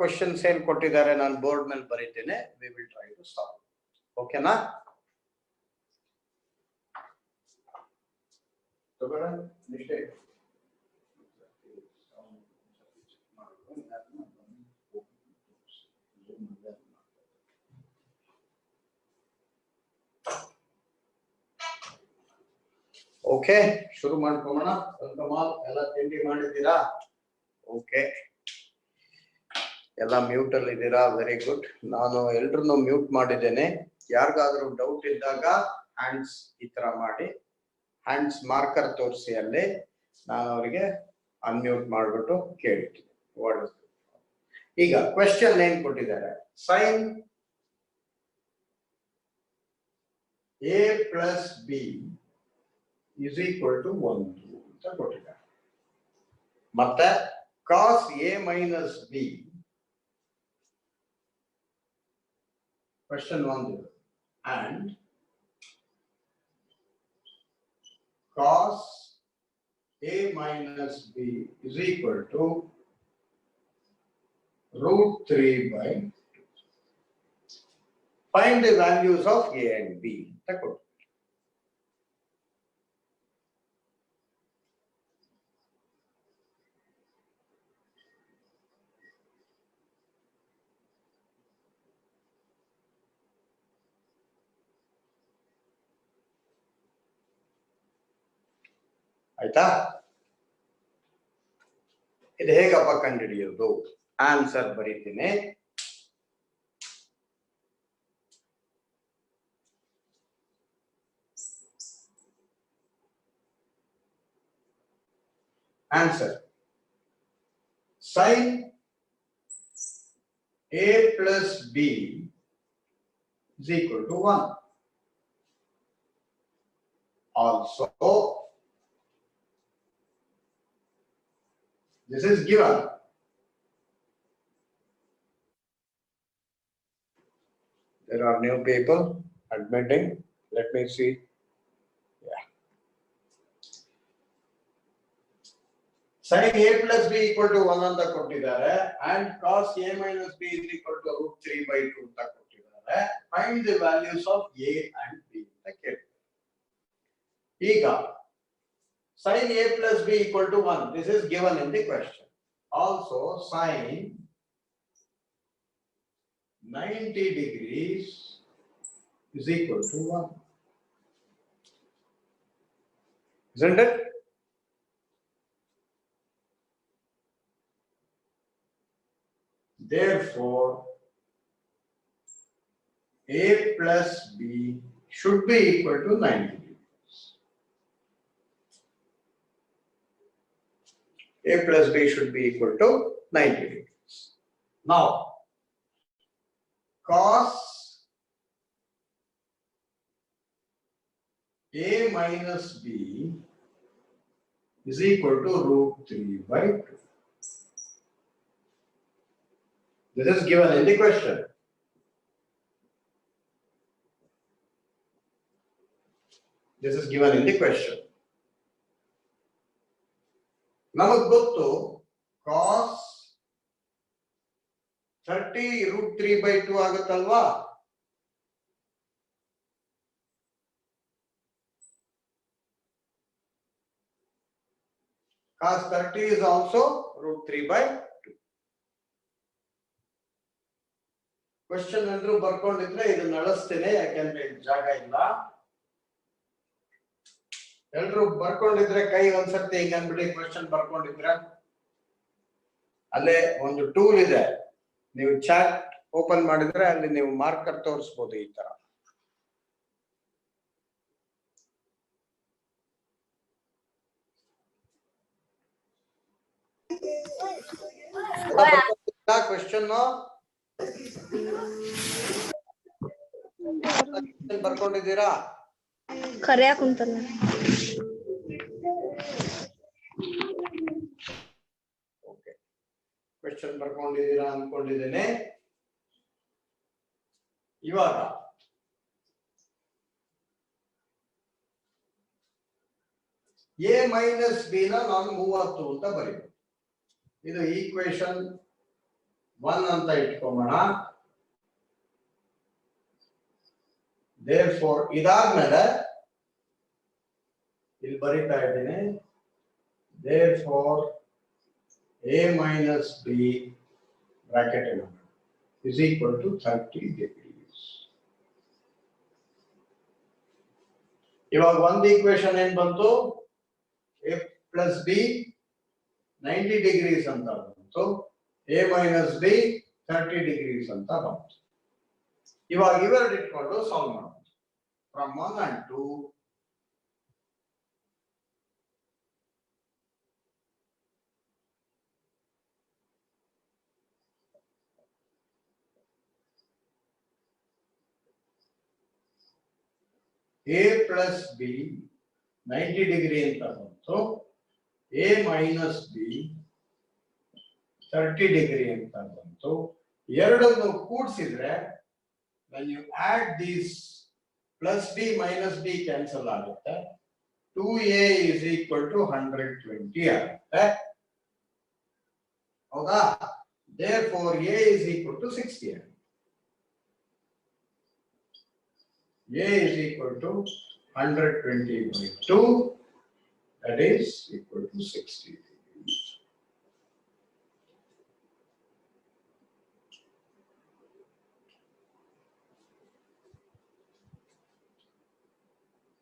Questions ಏನ್ ಕೊಟ್ಟಿದ್ದಾರೆ ನಾನು ಬೋರ್ಡ್ ಮೇಲೆ ಬರೀತೇನೆ. We will try to solve. ಓಕೆನಾ? ಓಕೆ, ಶುರು ಮಾಡ್ಕೊಳ್ಳೋಣ. ಎಲ್ಲ ತಿಂಡಿ ಮಾಡಿದ್ದೀರಾ? ಓಕೆ, ಎಲ್ಲ ಮ್ಯೂಟ್ ಅಲ್ಲಿ ಇದ್ದೀರಾ? Very good. ನಾನು ಎಲ್ರನ್ನೂ ಮ್ಯೂಟ್ ಮಾಡಿದ್ದೇನೆ. ಯಾರಿಗಾದ್ರೂ ಡೌಟ್ ಇದ್ದಾಗ ಹ್ಯಾಂಡ್ಸ್ ಈ ತರ ಮಾಡಿ, ಹ್ಯಾಂಡ್ಸ್ ಮಾರ್ಕರ್ ತೋರಿಸಿ, ಅಲ್ಲಿ ನಾನು ಅವರಿಗೆ ಅನ್ಮ್ಯೂಟ್ ಮಾಡ್ಬಿಟ್ಟು ಕೇಳ್ತೀನಿ. ಈಗ ಕ್ವೆಶ್ಚನ್ ಏನ್ ಕೊಟ್ಟಿದ್ದಾರೆ? Sine A plus B is equal to 1 ಅಂತ ಕೊಟ್ಟಿದ್ದಾರೆ. ಮತ್ತೆ cos a minus b, question 1, and cos a minus b is equal to root 3 by 2. Find the values of a and b ಅಂತ ಕೊಟ್ಟಿದ್ದಾರೆ. ಆಯ್ತಾ? ಇದು ಹೇಗಪ್ಪ ಕಂಡುಹಿಡಿಯೋದು? ಆನ್ಸರ್ ಬರೀತೀನಿ. Answer: sin a plus b is equal to 1. Also, this is given. There are new people admitting. Let me see. Yeah. Sin a plus b equal to 1 ಅಂತ ಕೊಟ್ಟಿದ್ದಾರೆ, and cos a minus b is equal to root 3 by 2 ಅಂತ ಕೊಟ್ಟಿದ್ದಾರೆ. Find the values of a and b ಅಂತ ಕೇಳಿದ್ದಾರೆ. ಈಗ sin a plus b equal to 1. This is given in the question. Also, sin 90 degrees is equal to 1. Isn't it? Therefore, a plus b should be equal to 90 degrees. A plus b should be equal to 90 degrees. Now, cos a minus b is equal to root 3 by 2. This is given in the question. This is given in the question. ನಮಗೆ ಗೊತ್ತು cos 30 root 3 by 2 ಆಗುತ್ತಲ್ವಾ? Cos 30 is also root 3 by 2. Question ಎಲ್ಲರೂ ಬರ್ಕೊಂಡಿದ್ರೆ ಇದನ್ನ ಅಳಿಸ್ತೇನೆ, ಯಾಕೆಂದ್ರೆ ಜಾಗ ಇಲ್ಲ. ಎಲ್ರು ಬರ್ಕೊಂಡಿದ್ರೆ ಕೈ ಒಂದ್ಸರ್ತಿ ಹಿಂಗ ಅಂದ್ಬಿಡಿ. ಕ್ವೆಶ್ಚನ್ ಬರ್ಕೊಂಡಿದ್ರೆ ಅಲ್ಲೇ ಒಂದು ಟೂಲ್ ಇದೆ, ನೀವು ಚಾಟ್ ಓಪನ್ ಮಾಡಿದ್ರೆ ಅಲ್ಲಿ ನೀವು ಮಾರ್ಕರ್ ತೋರಿಸಬಹುದು. ಈ ತರ ಕ್ವೆಶ್ಚನ್ ಬರ್ಕೊಂಡಿದ್ದೀರಾ? ಕರೆಯಾಕ ಉಂಟಲ್ಲ. ಓಕೆ, ಕ್ವೆಶ್ಚನ್ ಬರ್ಕೊಂಡಿದ್ದೀರಾ ಅನ್ಕೊಂಡಿದ್ದೇನೆ. ಇವಾಗ a ಮೈನಸ್ b ನ ನಾನು 30 ಅಂತ ಬರೀಬೇಕು. ಇದು ಈಕ್ವೇಶನ್ 1 ಅಂತ ಇಟ್ಕೊಂಬೋಣ. therefore ಇದಾದ್ಮೇಲೆ ಇಲ್ಲಿ ಬರೀತಾ ಇದ್ದೀನಿ, therefore a minus b bracket is equal to 30 degrees. ಇವಾಗ ಒಂದು ಈಕ್ವೇಶನ್ ಏನ್ ಬಂತು, a plus b 90 degrees ಅಂತ ಬಂತು, a minus b 30 degrees ಅಂತ ಬಂತು. ಇವಾಗ ಇವೆರಡು ಇಟ್ಕೊಂಡು ಸಾಲ್ವ್ ಮಾಡೋದು. From 1 and 2 a plus b 90 degree ಅಂತ ಬಂತು, a minus b 30 degree ಅಂತ ಬಂತು. ಎರಡನ್ನು ಕೂಡಿಸಿದ್ರೆ when you add these plus b minus b cancel ಆಗುತ್ತೆ, 2a is equal to 120 ಆಗುತ್ತೆ. ಹೌದಾ? therefore a is equal to 60. a is equal to 120 by 2, that is equal to 60 degrees.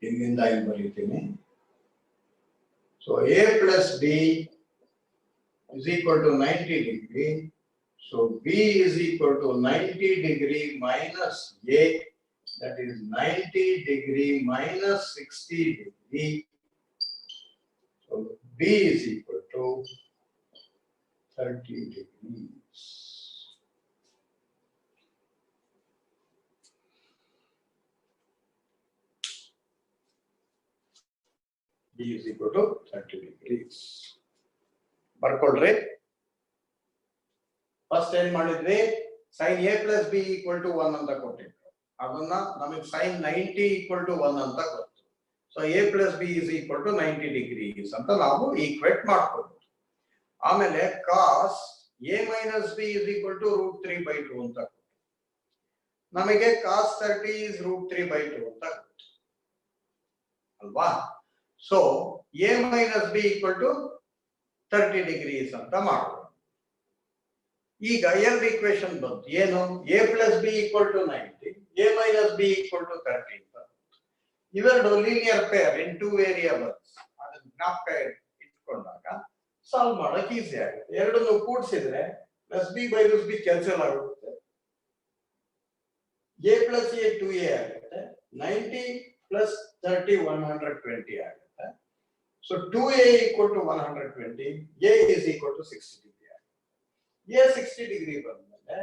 ಇಲ್ಲಿಂದ ಇಲ್ಲಿ ಬರೀತೀನಿ. So a plus b is equal to 90 degree. So b is equal to 90 degree minus a, that is 90 degree minus 60 degree. So b is equal to 30 degrees. b is equal to 30 degrees. ಬರ್ಕೊಳ್ರಿ. First ಏನ್ ಮಾಡಿದ್ವಿ, sin a plus b equal to 1 ಅಂತ ಕೊಟ್ಟಿದ್ವಿ. ಅದನ್ನ ನಮಗೆ sin 90 equal to 1 ಅಂತ ಗೊತ್ತು. So a plus b is equal to 90 degrees ಅಂತ ನಾವು ಈಕ್ವೇಟ್ ಮಾಡ್ಕೊಳ್ಬೋದು. ಆಮೇಲೆ cos a minus b is equal to √3 by 2 ಅಂತ ಗೊತ್ತು. ನಮಗೆ cos 30 is √3 by 2 ಅಂತ ಗೊತ್ತು ಅಲ್ವಾ? So a minus b equal to 30 degrees ಅಂತ ಮಾಡೋಣ. ಈಗ ಎರಡು ಈಕ್ವೇಶನ್ ಬಂತು, ಏನು, a plus b equal to 90, a minus b equal to 30 ಅಂತ. ಇವೆರಡು ಲೀನಿಯರ್ ಪೇರ್ ಇನ್ 2 ವೇರಿಯೇಬಲ್ಸ್. ಅದನ್ನ ಜ್ಞಾಪಕ ಇಟ್ಕೊಂಡಾಗ ಸಾಲ್ವ್ ಮಾಡಕ್ ಈಸಿ ಆಗುತ್ತೆ. ಎರಡನ್ನು ಕೂಡಿಸಿದ್ರೆ ಪ್ಲಸ್ ಬಿ ಬೈನಸ್ ಬಿ ಕ್ಯಾನ್ಸಲ್ ಆಗುತ್ತೆ, a plus a 2a ಆಗುತ್ತೆ, 90 plus 30 120 ಆಗುತ್ತೆ. So 2a equal to 120, a is equal to 60 degree. a 60 degree ಬಂದ್ಮೇಲೆ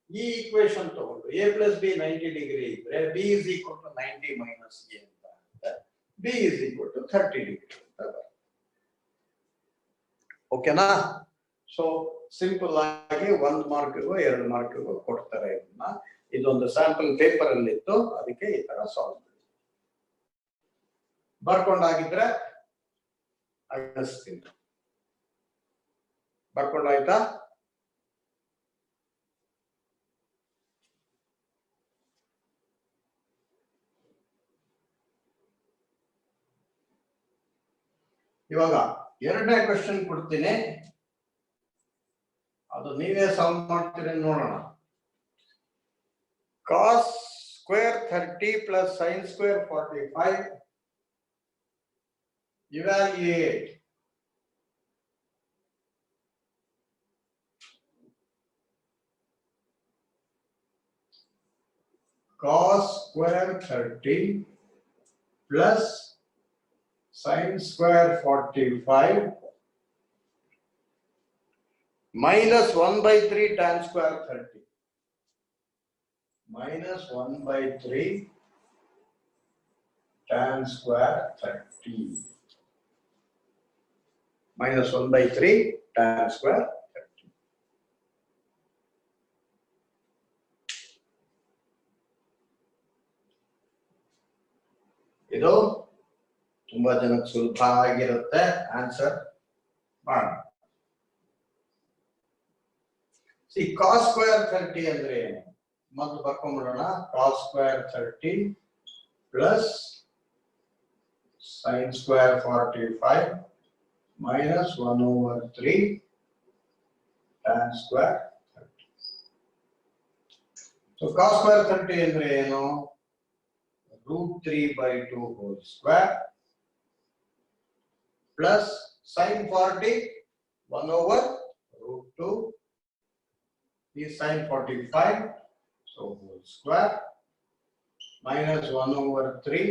ಈ ಈಕ್ವೇಶನ್ ತಗೊಂಡು a plus b 90 degree ಇದ್ರೆ b is equal to 90 minus a ಅಂತ ಆಗುತ್ತೆ, b is equal to 30 degree ಅಂತ ಬರುತ್ತೆ. ಓಕೆನಾ? ಸೊ ಸಿಂಪಲ್ ಆಗಿ 1 ಮಾರ್ಕ್ಗೂ 2 ಮಾರ್ಕ್ಗೂ ಕೊಡ್ತಾರೆ ಇದನ್ನ. ಇದೊಂದು ಸ್ಯಾಂಪಲ್ ಪೇಪರ್ ಅಲ್ಲಿ ಇತ್ತು, ಅದಕ್ಕೆ ಈ ತರ ಸಾಲ್ವ್ ಮಾಡಿ ಬರ್ಕೊಂಡಾಗಿದ್ರೆ ಅನಿಸ್ತೀನಿ. ಬರ್ಕೊಂಡಾಯ್ತಾ? ಇವಾಗ ಎರಡನೇ ಕ್ವೆಶ್ಚನ್ ಕೊಡ್ತೀನಿ, ಅದು ನೀವೇ ಸಾಲ್ವ್ ಮಾಡ್ತೀರಿ ನೋಡೋಣ. cos square 30 plus sin square 45, evaluate cos square 30 plus sin square 45 minus 1 by 3 tan square 30. Minus 1 by 3 tan square 30. Minus 1 by 3 tan square 30. ಇದು ತುಂಬಾ ಜನಕ್ಕೆ ಸುಲಭ ಆಗಿರುತ್ತೆ ಆನ್ಸರ್ ಮಾಡೋಣ. See, cos square 30 ಅಂದ್ರೆ ಏನು ಮೊದಲು ಬರ್ಕೊಂಡ್ಬಿಡೋಣ. cos square 30 plus sin square 45 minus 1 over 3 tan square 30. So cos square 30 ಅಂದ್ರೆ ಏನು? root 3 by 2 whole square plus sin 40 1 over root 2 is sin 45, so whole square minus 1 over 3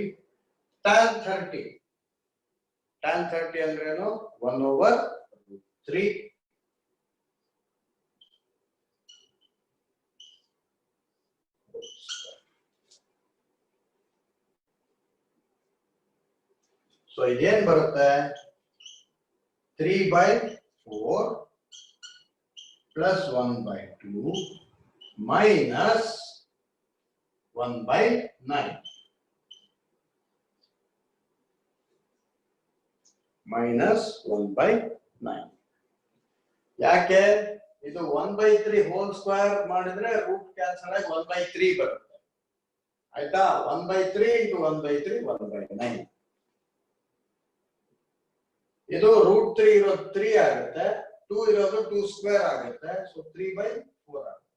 tan 30. Tan 30 ಅಂದ್ರೆ ಏನು? 1 over root 3 whole square. So ಇದೇನ್ ಬರುತ್ತೆ? 3 by 4 plus 1 by 2 minus 1 by 9. Minus 1 by 9. ಯಾಕೆ? ಇದು 1 by 3 whole square ಮಾಡಿದ್ರೆ root cancel ಆಗಿ 1 by 3 ಬರುತ್ತೆ. ಆಯ್ತಾ? 1 by 3 into 1 by 3 1 by 9. ಇದು ರೂಟ್ 3 ಇರೋದು 3 ಆಗುತ್ತೆ, 2 ಇರೋದು 2 ಸ್ಕ್ವೇರ್ ಆಗುತ್ತೆ, ಸೊ 3 by 4 ಆಗುತ್ತೆ.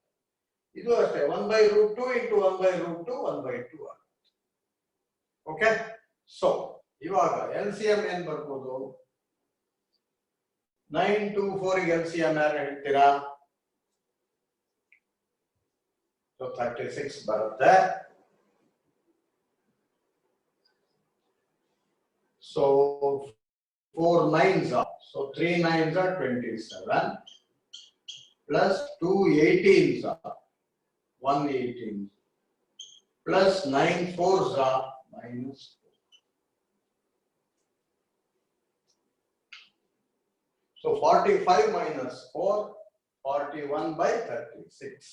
ಇದು ಅಷ್ಟೇ 1 by root 2 into 1 by root 2 1 by 2 ಆಗುತ್ತೆ. ಓಕೆ, ಸೊ ಇವಾಗ LCM ಏನ್ ಬರ್ಬೋದು? 9 to 4 ಗೆ LCM ಯಾರು ಹೇಳ್ತೀರಾ? ಸೊ 36 ಬರುತ್ತೆ. So 4 9s are, so 3 9s are 27 plus 2 18s are 118 plus 9 4s are minus 4. So 45 minus 4, 41 by 36.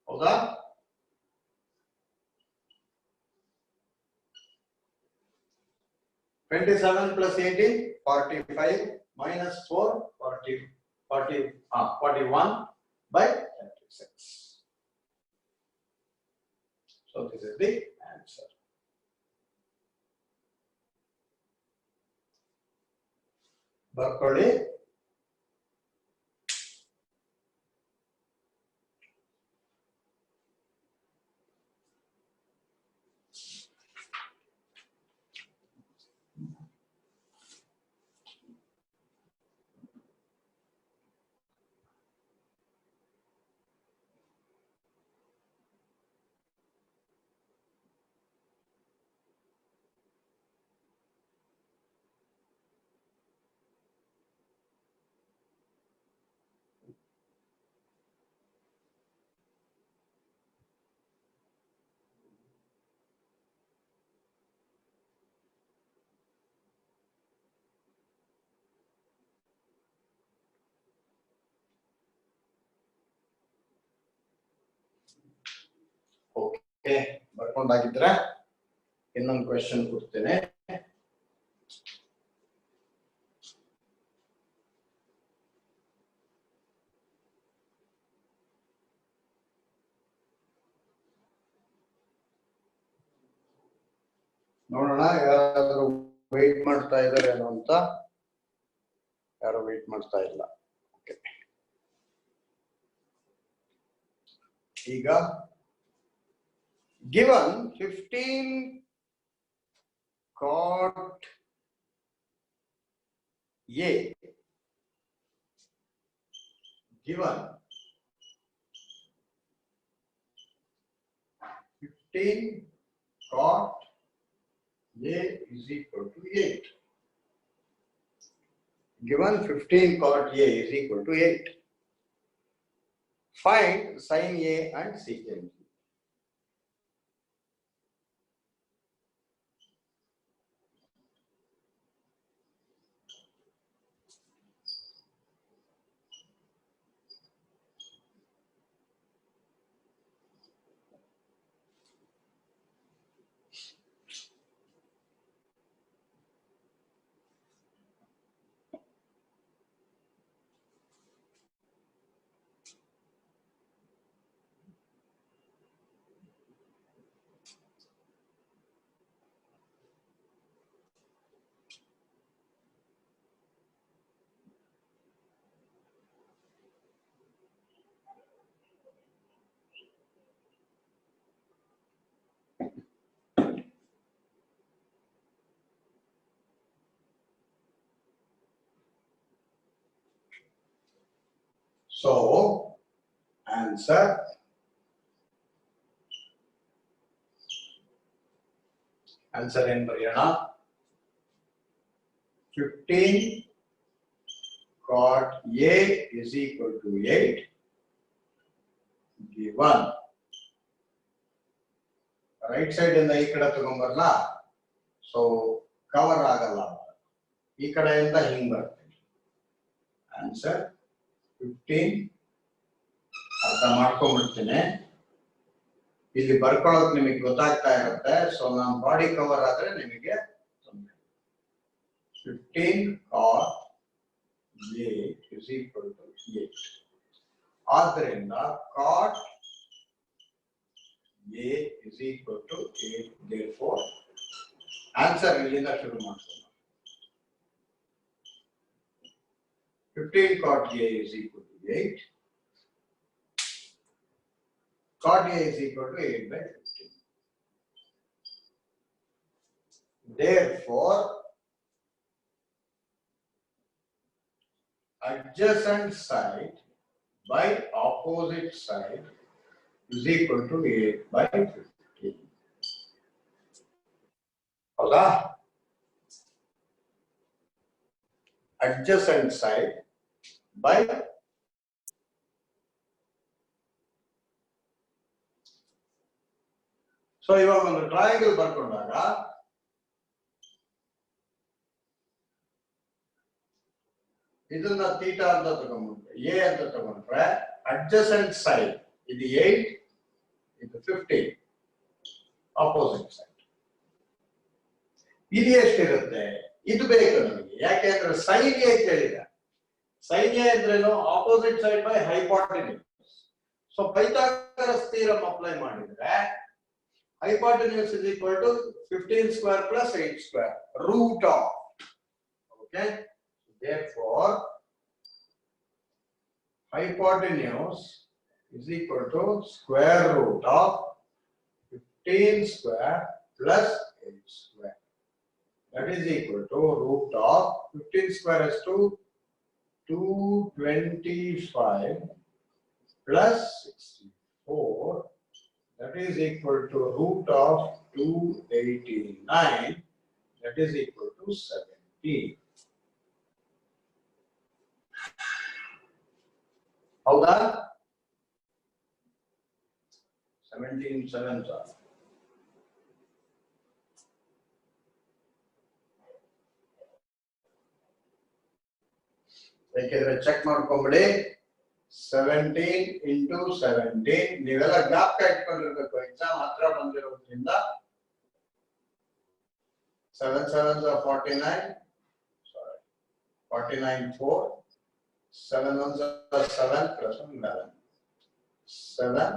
ಹೌದಾ? $27 plus 18, 45 minus 4, 41 by 36. So this is the answer. ಬರ್ಕೊಳ್ಳಿ. ಓಕೆ, ಬರ್ಕೊಂಡಾಗಿದ್ರೆ ಇನ್ನೊಂದು ಕ್ವೆಶ್ಚನ್ ಕೊಡ್ತೇನೆ. ನೋಡೋಣ ಯಾರಾದ್ರೂ ವೇಟ್ ಮಾಡ್ತಾ ಇದ್ದಾರೆ ಏನೋ ಅಂತ. ಯಾರು ವೇಟ್ ಮಾಡ್ತಾ ಇಲ್ಲ. ಓಕೆ, ಈಗ given 15 cot A, given 15 cot A is equal to 8. Given 15 cot A is equal to 8. Find sin A and secant. So answer ಏನ್ ಬರೆಯೋಣ? 15 cot A is equal to 8 given. Right side ಇಂದ ಈ ಕಡೆ ತಗೊಂಡ್ಬರಲ್ಲ, so cover ಆಗಲ್ಲ, ಈ ಕಡೆಯಿಂದ ಹಿಂಗ್ ಬರ್ತದೆ. ಆನ್ಸರ್ 15. ಅರ್ಥ ಮಾಡ್ಕೊಂಡ್ಬಿಡ್ತೀನಿ, ಇಲ್ಲಿ ಬರ್ಕೊಳ್ಳೋದು ನಿಮಗೆ ಗೊತ್ತಾಗ್ತಾ ಇರುತ್ತೆ. ಸೊ ನಾನು ಬಾಡಿ ಕವರ್ ಆದ್ರೆ ನಿಮಗೆ 15 cot A is equal to 8. ಆದ್ದರಿಂದ cot A is equal to 8. Therefore answer ಇಲ್ಲಿಂದ ಶುರು ಮಾಡ್ತೀನಿ. 15 cot A is equal to 8. Cot A is equal to 8 by 15. Therefore, adjacent side by opposite side is equal to 8 by 15. Hola? Adjacent side by so ಇವಾಗ ಒಂದು triangle ಬರ್ಕೊಂಡಾಗ ಇದನ್ನ theta ಅಂತ ತಗೊಂಡ್ಬಿಟ್ರೆ, A ಅಂತ ತಗೊಂಡ್ರೆ adjacent side ಇದು 8, ಇದು 15, opposite side ಇದು ಎಷ್ಟಿರುತ್ತೆ? ಇದು ಬೇಕು ನಮಗೆ, ಯಾಕೆಂದ್ರೆ ಸೈನ್ ಎ ಕೇಳಿದ. ಸೈನ್ ಎ ಅಂದ್ರೇನು? Opposite side by hypotenuse. So Pythagoras theorem apply ಮಾಡಿದ್ರೆ hypotenuse is equal to 15 square plus 8 square root of. Okay, therefore hypotenuse is equal to square root of 15 square plus 8 square. That is equal to root of 15 square is 225 plus 64. That is equal to root of 289. That is equal to 70. How that? 17 sevens are. ಬೇಕಿದ್ರೆ check ಮಾಡ್ಕೊಂಬಿಡಿ. 17 into 17 ನೀವೆಲ್ಲ ಜ್ಞಾಪಕ ಇಟ್ಕೊಂಡಿರ್ಬೇಕು, exam ಹತ್ರ ಬಂದಿರೋದ್ರಿಂದ. 7 sevens are 49, sorry 49 4, 7 ones are 7 plus 11, 7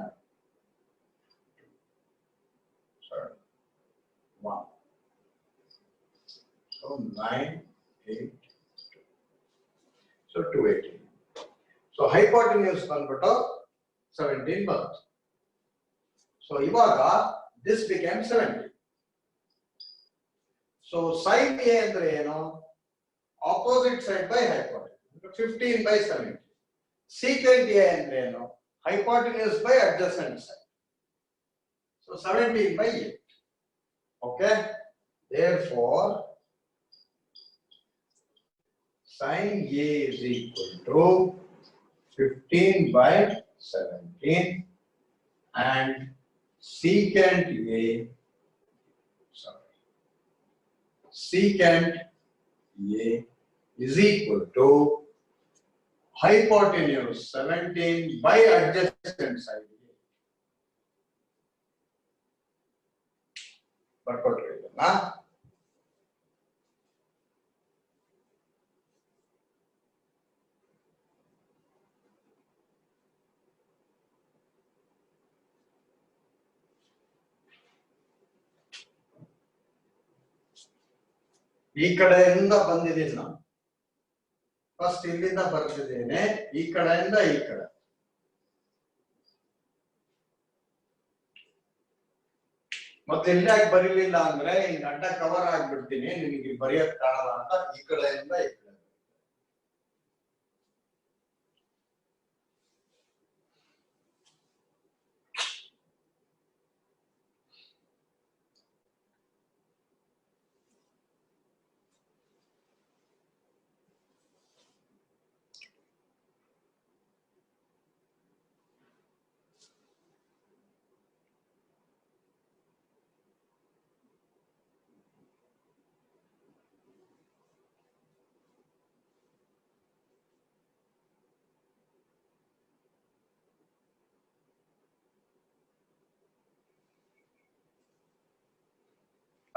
sorry 1, so 9 8 2, so 218. So hypotenuse ಬಂದ್ಬಿಟ್ಟು 17 ಬಂತು. So ಇವಾಗ this became 70. So sin A ಅಂದ್ರೆ ಏನು? Opposite side by hypotenuse, 15 by 70. Secant A ಅಂದ್ರೆ ಏನು? Hypotenuse by adjacent side. So 17 by 8. Okay, therefore sin A is equal to 15 by 17 and secant A is equal to hypotenuse 17 by adjacent side. ಬರ್ಕೊಟ್ರಿ ಇದನ್ನ. ಈ ಕಡೆಯಿಂದ ಬಂದಿದ್ದೀನಿ ನಾನು, first ಇಲ್ಲಿಂದ ಬರ್ತಿದ್ದೇನೆ, ಈ ಕಡೆಯಿಂದ ಈ ಕಡೆ. ಮತ್ತೆ ಇಲ್ಲಾಗಿ ಬರೀಲಿಲ್ಲ ಅಂದ್ರೆ ಹಿಂಗ್ ಅಡ್ಡ ಕವರ್ ಆಗ್ಬಿಡ್ತೀನಿ, ನಿಮಗೆ ಬರೆಯಕ್ ಕಾಣಲ್ಲ ಅಂತ ಈ ಕಡೆಯಿಂದ ಈ ಕಡೆ.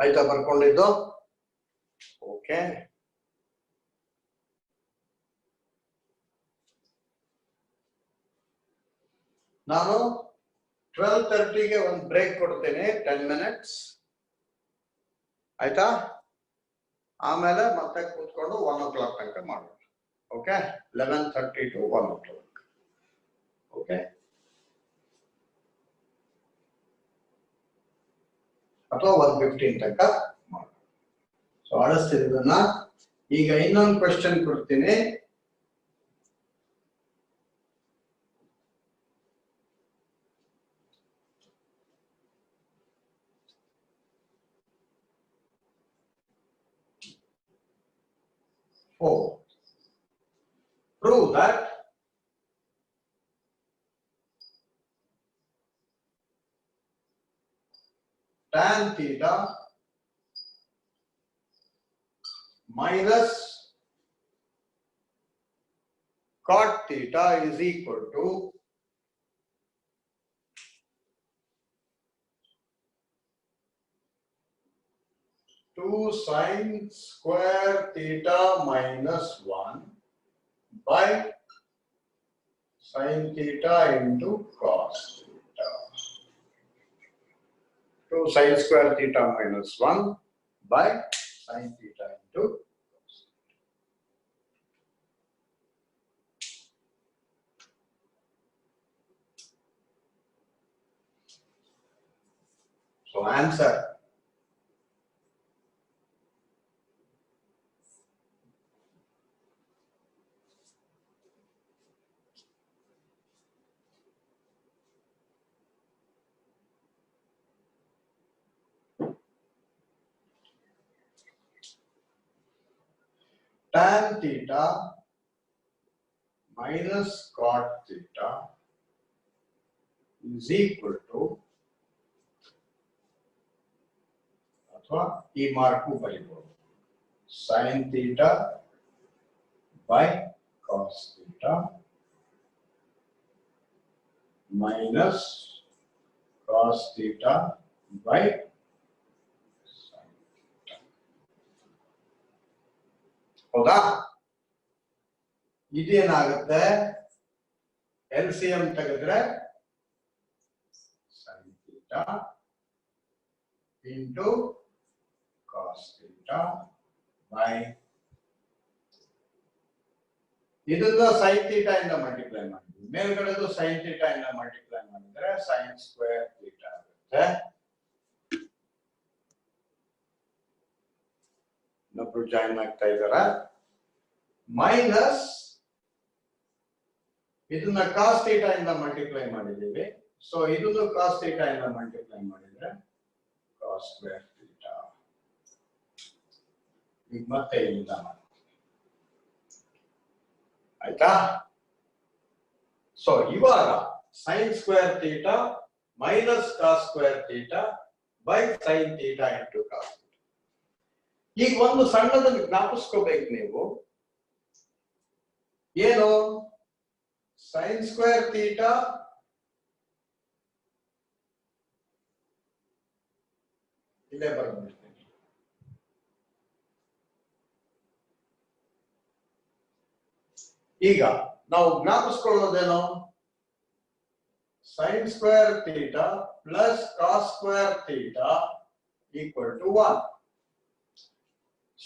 ಆಯ್ತಾ ಬರ್ಕೊಂಡಿದ್ದು? ಓಕೆ. ನಾನು 12:30ಗೆ ಒಂದು ಬ್ರೇಕ್ ಕೊಡ್ತೇನೆ, 10 minutes. ಆಯ್ತಾ? ಆಮೇಲೆ ಮತ್ತೆ ಕೂತ್ಕೊಂಡು 1 o'clock ತನಕ ಮಾಡೋಣ. Okay, 11:30 to 1 o'clock. ಓಕೆ, ಅಥವಾ 1:15 ತನಕ ಮಾಡೋಣ. ಸೊ ಆಡಿಸ್ತಿದ್ದನ್ನ ಈಗ ಇನ್ನೊಂದು ಕ್ವೆಶ್ಚನ್ ಕೊಡ್ತೀನಿ. Prove that tan theta minus cot theta is equal to 2 sin square theta minus 1 by sin theta into cos theta. 2 sin square theta minus 1 by sin theta into cos theta. So answer tan theta minus cot theta is equal to, अथवा ई mark को बरीबोdu, sin theta by cos theta minus cos theta by sin theta. ಹೌದಾ? ಇದೇನಾಗುತ್ತೆ? LCM ತೆಗೆದ್ರೆ sin theta into cos theta by, ಇದನ್ನ sin theta ಇಂದ multiply ಮಾಡಿದ್ವಿ, ಮೇಲ್ಗಡೆದು sin theta ಇಂದ multiply ಮಾಡಿದ್ರೆ sin square theta ಆಗುತ್ತೆ. ಇನ್ನೊಬ್ರು ಜಾಯಿನ್ ಆಗ್ತಾ ಇದಾರ. ಮೈನಸ್ ಇದನ್ನ cos theta ಇಂದ ಮಲ್ಟಿಪ್ಲೈ ಮಾಡಿದ್ದೀವಿ, ಸೊ ಇದನ್ನು cos theta ಇಂದ ಮಲ್ಟಿಪ್ಲೈ ಮಾಡಿದ್ರೆ cos square theta. ಈಗ ಮತ್ತೆ ಇಲ್ಲಿಂದ ಆಯ್ತಾ? ಸೊ ಇವಾಗ sin square theta minus cos square theta by sin theta into cos theta. ಈಗ ಒಂದು ಸಣ್ಣದನ್ನು ಜ್ಞಾಪಿಸ್ಕೋಬೇಕು ನೀವು. ಏನು? sin square theta ಇಲ್ಲೇ ಬರ್ಬಿಡ್ತೀನಿ. ಈಗ ನಾವು ಜ್ಞಾಪಿಸ್ಕೊಳ್ಳೋದೇನು? sin square theta plus cos square theta equal to 1.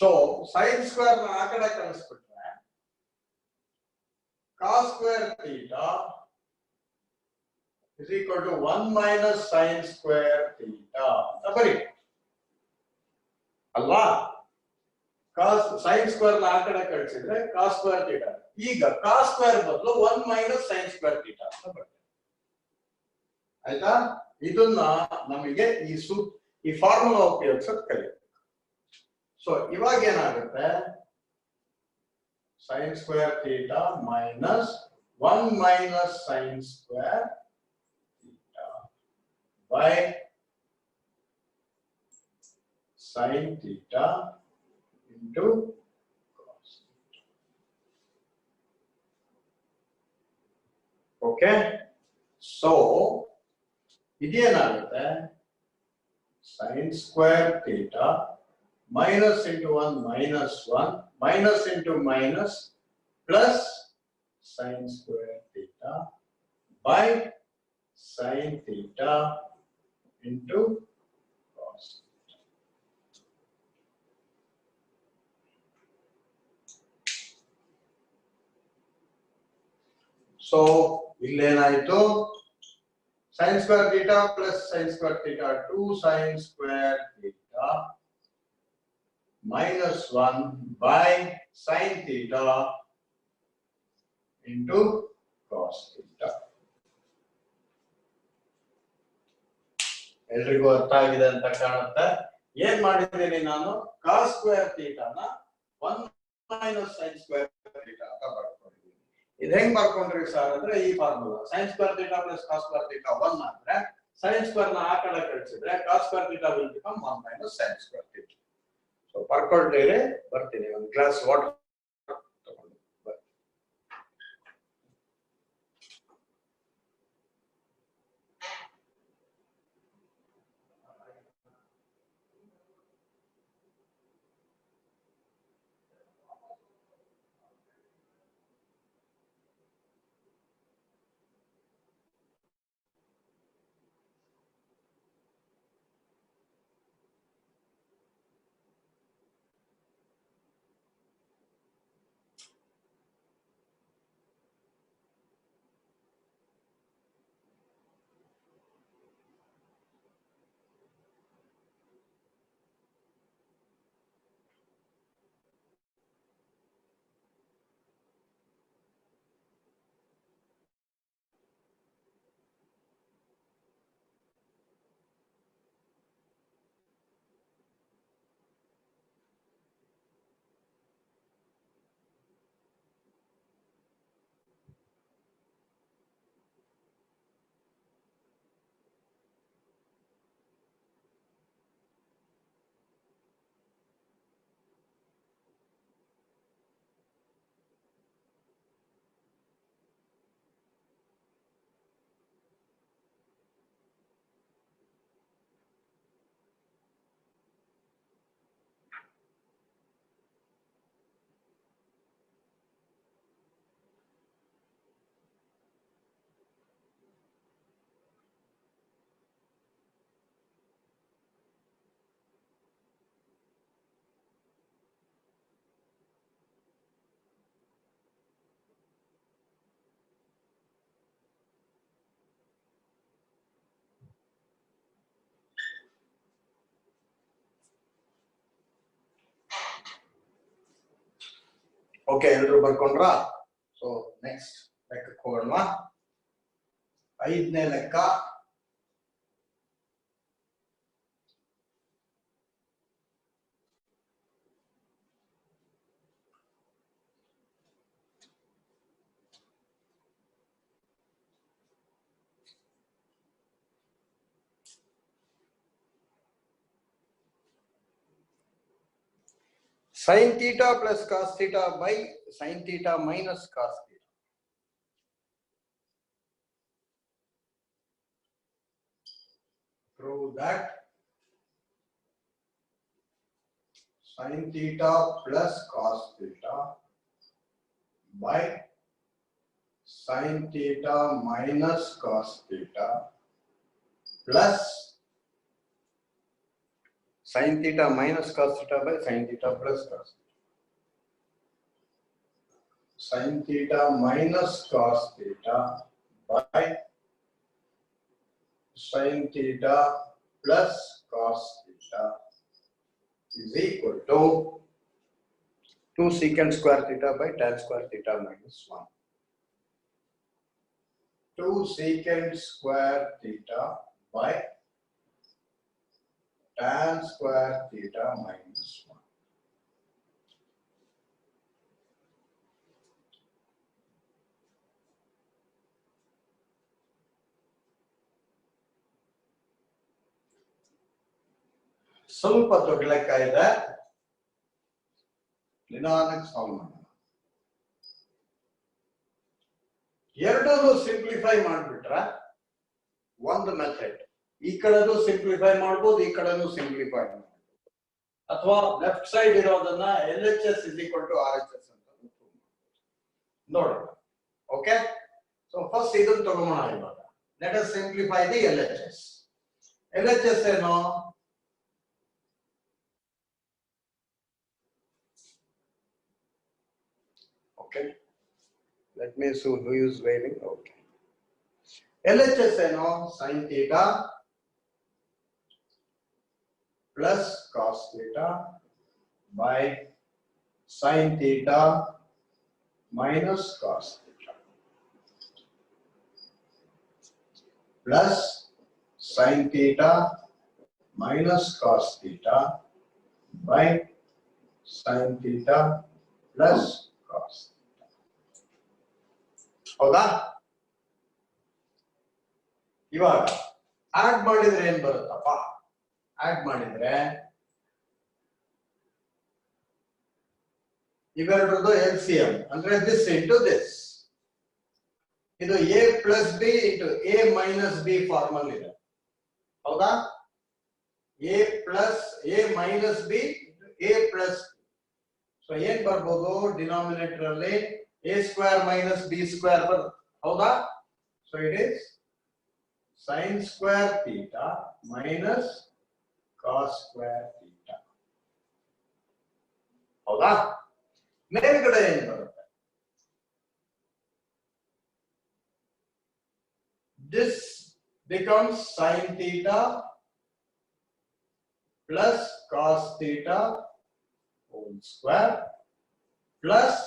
So sin square ನ ಆ ಕಡೆ ಕಳಿಸ್ಬಿಟ್ರೆ cos square theta is equal to 1 minus sin square theta ಅಂತ ಬರೀ ಅಲ್ವಾ? cos sin square ನ ಆ ಕಡೆ ಕಳಿಸಿದ್ರೆ cos square theta. ಈಗ cos square ಬದಲು 1 minus sin square theta ಅಂತ ಬರ್ತದೆ. ಆಯ್ತಾ? ಇದನ್ನ ನಮಗೆ ಈ ಫಾರ್ಮುಲಾ ಉಪಯೋಗಿಸೋದು ಕಲಿಬೇಕು. ಸೊ ಇವಾಗ ಏನಾಗುತ್ತೆ? sin square theta minus 1 minus sin square theta by sin theta into cos theta. Okay, so ಇದೇನಾಗುತ್ತೆ? sin square theta minus into 1 minus 1 minus into minus plus sin square theta by sin theta into cos. So, ಇಲ್ಲೇನಾಯ್ತು sin square theta plus sin square theta 2 sin square theta minus 1 by sin theta into cos theta. ಎಲ್ರಿಗೂ ಅರ್ಥ ಆಗಿದೆ ಅಂತ ಕಾಣುತ್ತೆ. ಏನ್ ಮಾಡಿದ್ದೀನಿ ನಾನು cos square theta ನ 1 minus sin square theta ಅಂತ ಬರ್ಕೊಂಡಿದ್ದೀನಿ. ಇದು ಹೆಂಗ್ ಬರ್ಕೊಂಡ್ರಿ ಸರ್ ಅಂದ್ರೆ ಈ formula sin square theta plus cos square theta 1 ಅಂದ್ರೆ sin square ನ ಆ ಕಡೆ ಕಳಿಸಿದ್ರೆ cos square theta will become 1 minus sin square theta. So ಬರ್ಕೊಳ್ತೀರಿ, ಬರ್ತೀನಿ ಒಂದು ಗ್ಲಾಸ್ ವಾಟರ್ ತಗೊಂಡು. ಓಕೆ, ಎಲ್ರು ಬರ್ಕೊಂಡ್ರಾ? ಸೊ ನೆಕ್ಸ್ಟ್ ಲೆಕ್ಕಕ್ಕೆ ಹೋಗೋಣ. 5ನೇ ಲೆಕ್ಕ. sin theta plus cos theta by sin theta minus cos theta. Prove that sin theta plus cos theta by sin theta minus cos theta plus sin theta minus cos theta by sin theta plus cos theta. Sin theta minus cos theta by sin theta plus cos theta is equal to 2 secant square theta by tan square theta minus 1. 2 secant square theta by tan square theta minus 1. ಸ್ವಲ್ಪ ದೊಡ್ಡ ಲೆಕ್ಕ ಇದೆ, ನಿಧಾನಕ್ಕೆ solve ಮಾಡೋಣ. ಎರಡನ್ನು simplify ಮಾಡಿಬಿಟ್ರೆ ಒಂದು method, ಈ ಕಡೆದು ಸಿಂಪ್ಲಿಫೈ ಮಾಡಬಹುದು, ಈ ಕಡೆನು ಸಿಂಪ್ಲಿಫೈ ಮಾಡಬಹುದು, ಅಥವಾ ಲೆಫ್ಟ್ ಸೈಡ್ ಇರೋದನ್ನ LHS is equal to RHS ಅಂತ ನೋಡಿ. ಓಕೆ, ಸೊ ಫಸ್ಟ್ ಇದನ್ನ ತಗೋಣ. ಇವಾಗ let us simplify the LHS. LHS ಏನು? Okay, let me see who is waving. Okay, LHS ಏನು? sin theta plus cos theta by sin theta minus cos theta plus sin theta minus cos theta by sin theta plus cos theta. ಹೌದಾ? ಇವಾಗ add ಮಾಡಿದ್ರೆ ಏನ್ ಬರುತ್ತಪ್ಪ? Add ಮಾಡಿದ್ರೆ ಇವೆರಡರದು LCM ಅಂದ್ರೆ this into this. ಇದು A plus B into A minus B formal ಇದೆ. ಹೌದಾ? A plus A minus B into A plus. So ಏನ್ ಬರ್ಬೋದು ಡಿನಾಮಿನೇಟರ್ ಅಲ್ಲಿ? A square minus B square ಬರುತ್ತೆ. ಹೌದಾ? So it is sin square theta minus cos square theta. ಹೌದಾ? ಮೇಲ್ಗಡೆ ಏನ್ ಬರುತ್ತೆ? This becomes sin theta plus cos theta whole square plus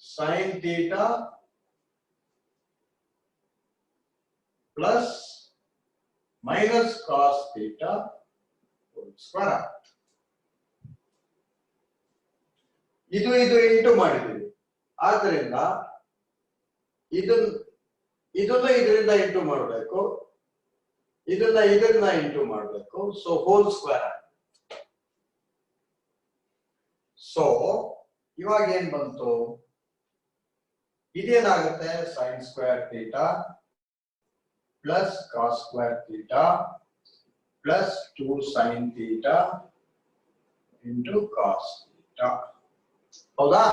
sin theta plus minus cos theta whole square. ಇದು into ಮಾಡಿದ್ದೀವಿ. ಆದ್ದರಿಂದ ಇದನ್ನ ಇದರಿಂದ ಇಂಟು ಮಾಡಬೇಕು, ಇದನ್ನ ಇಂಟು ಮಾಡಬೇಕು. So whole square. ಸೊ ಇವಾಗ ಏನ್ ಬಂತು? ಇದೇನಾಗುತ್ತೆ? sin square theta plus cos square theta plus 2 sin theta into cos theta. ಹೌದಾ?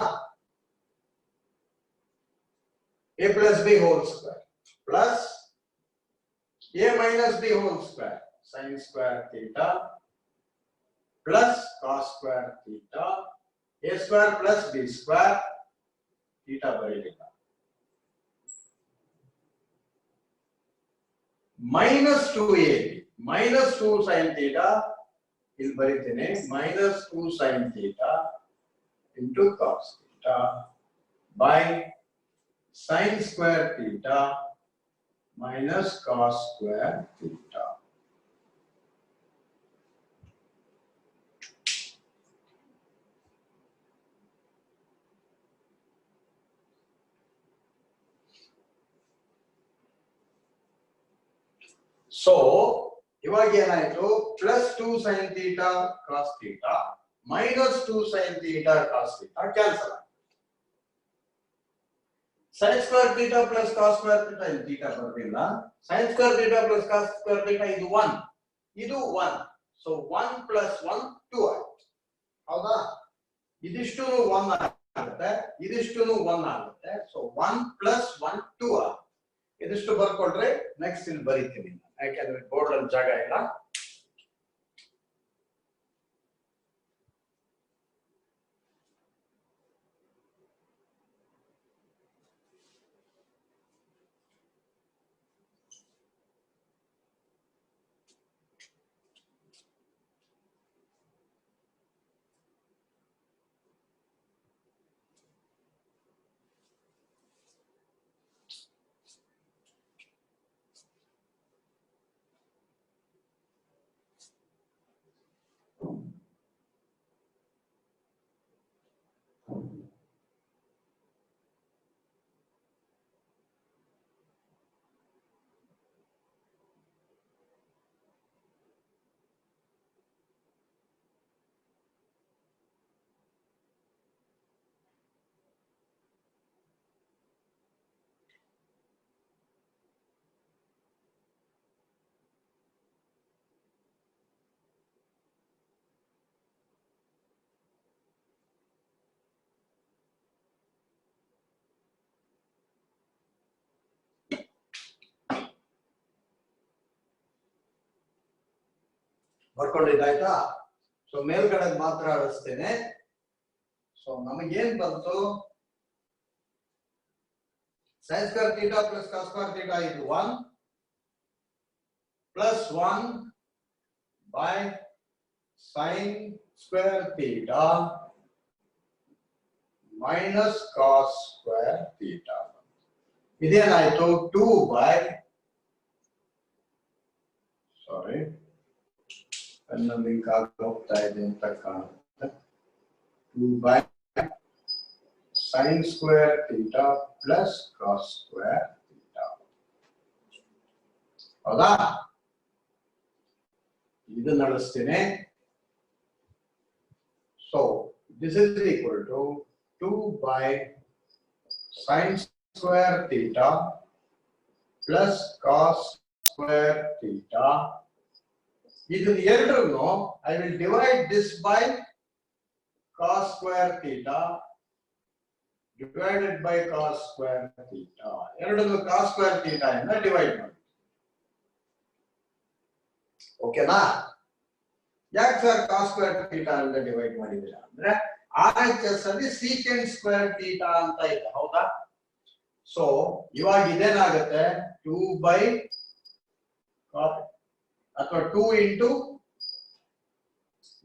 A plus B whole square plus A minus B whole square sin square theta plus cos square theta A square plus B square theta ಬರೀಲಿಲ್ಲ. minus 2AB minus 2 sin theta ಇಲ್ಲಿ ಬರೀತೇನೆ. minus 2 sin theta into cos theta by sin square theta minus cos square theta. So ಇವಾಗ ಏನಾಯ್ತು? Plus 2 sin theta cos theta minus 2 sin theta cos theta cancel ಆಗುತ್ತೆ. sin square theta plus cos square theta ಇಲ್ಲಿ theta ಬರ್ತಿಲ್ಲ. sin square theta plus cos square theta ಇದು 1, ಇದು 1. So 1 plus 1 2 ಆಗುತ್ತೆ. ಹೌದಾ? ಇದಿಷ್ಟು 1 ಆಗುತ್ತೆ, ಇದಿಷ್ಟು 1 ಆಗುತ್ತೆ. ಸೊ 1 plus 1 2 ಆಗುತ್ತೆ. ಇದಿಷ್ಟು ಬರ್ಕೊಟ್ರೆ ನೆಕ್ಸ್ಟ್ ಇಲ್ಲಿ ಬರೀತೀನಿ, ಯಾಕೆಂದ್ರೆ ಬೋರ್ಡ್ ಅಲ್ಲಿ ಜಾಗ ಇಲ್ಲ. ಬರ್ಕೊಂಡಿದ್ದಾಯ್ತಾ? ಸೊ ಮೇಲ್ಗಡೆ ಮಾತ್ರ ಅಳಿಸ್ತೇನೆ. ಸೊ ನಮಗೇನ್ ಬಂತು? sin square theta plus cos square theta is 1 plus 1 by sin square theta minus cos square theta. ಇದೇನಾಯ್ತು? 2 by ಸಾರಿ ಅನ್ನ ಲಿಂಕ್ ಹೋಗ್ತಾ ಇದೆ ಅಂತ ಕಾಣುತ್ತೆ. 2 by sin square theta plus cos square theta. ಹೌದಾ? ಇದು ನಡೆಸ್ತೇನೆ. So this is equal to 2 by sin square theta plus cos square theta. ಇದು ಎರಡನ್ನು I will divide this by cos square theta divided by cos square theta. ಎರಡನ್ನು cos square theta ಇಂದ divide ಮಾಡಿ. ಓಕೆನಾ? ಯಾಕೆ sir cos square theta ಇಂದ divide ಮಾಡಿದ್ದೀರಾ ಅಂದ್ರೆ RHS ಅಲ್ಲಿ secant square theta ಅಂತ ಇದೆ. ಹೌದಾ? ಸೊ ಇವಾಗ ಇದೇನಾಗುತ್ತೆ? 2 by ಅಥವಾ 2 into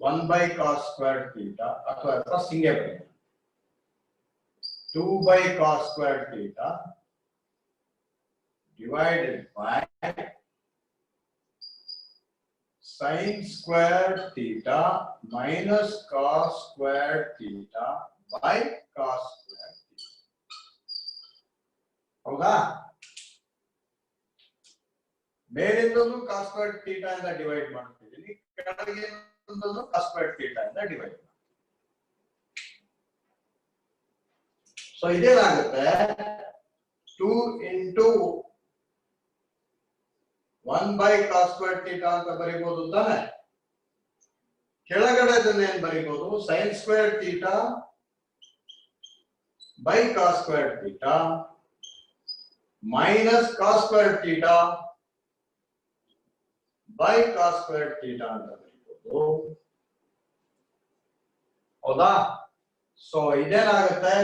1 by cos square theta ಅಥವಾ ಫಸ್ಟ್ ಹಿಂಗೆ ಬರೆಯೋಣ. 2 by cos square theta divided by sin square theta minus cos square theta by cos square theta. ಹೌದಾ? ಮೇಲಿಂದಲೂ cos square theta ಇಂದ ಡಿವೈಡ್ ಮಾಡ್ತಿದ್ದೀನಿ, ಕೆಳಗಿಂದಲೂ cos square theta ಇಂದ divide ಮಾಡ್ತೀನಿ. So ಇದೇನಾಗುತ್ತೆ? 2 into 1 by cos square theta ಅಂತ ಬರೀಬಹುದು ತಾನೆ. ಕೆಳಗಡೆ ಅದನ್ನ ಏನ್ ಬರೀಬಹುದು? sin square theta by cos square theta minus cos square theta by cos square theta ಅಂತ ಬರೀಬಹುದು. ಹೌದಾ? So ಇದೇನಾಗುತ್ತೆ?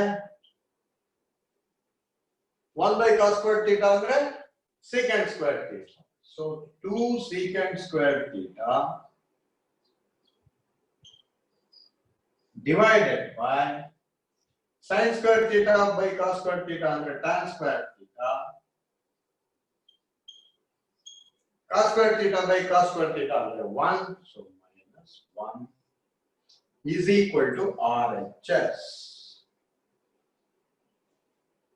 1 by cos square theta ಅಂದ್ರೆ secant square theta. So 2 secant square theta divided by sin square theta by cos square theta ಅಂದ್ರೆ tan square theta. Cos square theta by cos square theta ಅಂದ್ರೆ 1. So minus 1 is equal to RHS.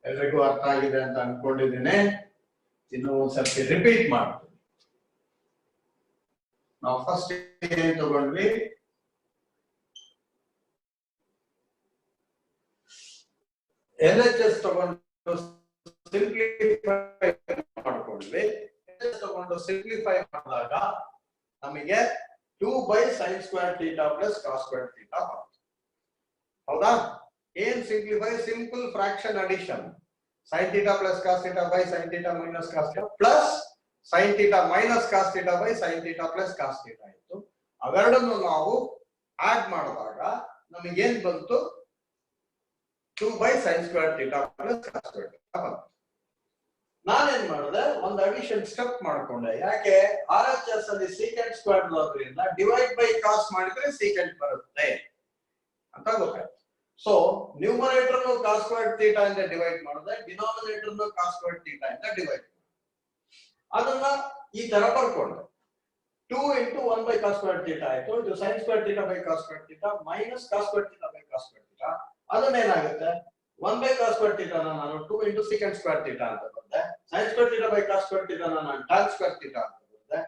ಎಲ್ರಿಗೂ ಅರ್ಥ ಆಗಿದೆ ಅಂತ ಅನ್ಕೊಂಡಿದ್ದೀನಿ. ಇನ್ನು ಒಂದ್ಸರ್ತಿ repeat ಮಾಡ್ತೀನಿ. ನಾವು ಫಸ್ಟ್ ಏನ್ ತಗೊಂಡ್ವಿ? LHS ತಗೊಂಡು ಸಿಂಪ್ಲಿಫೈ ಮಾಡ್ಕೊಂಡ್ವಿ. LHS ತಗೊಂಡು ಸಿಂಪ್ಲಿಫೈ ಮಾಡಿದಾಗ ನಮಗೆ 2 by sin square theta plus cos square theta ಬರುತ್ತೆ. ಹೌದಾ? ಏನ್ simplify? Simple fraction addition. sin theta plus cos theta by sin theta minus cos theta plus sin theta minus cos theta by sin theta plus cos theta ಇತ್ತು. ಅವೆರಡನ್ನು ನಾವು add ಮಾಡಿದಾಗ ನಮಗೆ ಏನ್ ಬಂತು? 2 by sin square theta plus cos square theta ಬಂತು. ನಾನೇನ್ ಮಾಡಿದೆ? ಒಂದು ಅಡಿಷನ್ ಸ್ಟೆಪ್ ಮಾಡ್ಕೊಂಡೆ. ಯಾಕೆ? RHS ಅಲ್ಲಿ secant square ಇರೋದ್ರಿಂದ ಡಿವೈಡ್ ಬೈ cos ಮಾಡಿದ್ರೆ secant ಬರುತ್ತೆ ಅಂತ ಗೊತ್ತಾಯ್ತು. So numerator cos square theta ಇಂದ ಡಿವೈಡ್ ಮಾಡಿದ್ರೆ ಡಿನಾಮಿನೇಟರ್ cos square theta ಇಂದ ಡಿವೈಡ್ ಮಾಡಿದೆ. ಅದನ್ನ ಈ ತರ ಬರ್ಕೊಂಡೆ. 2 into 1 by cos square theta ಆಯ್ತು. ಇದು sin square theta by cos square theta minus cos square theta by cos square theta. ಅದನ್ನೇನಾಗುತ್ತೆ? 1 by cos square theta ನಾನು 2 into secant square theta ಅಂತ ಬಂದೆ. sin square theta by cos square theta ನಾನು tan square theta ಅಂತ ಬಂದೆ.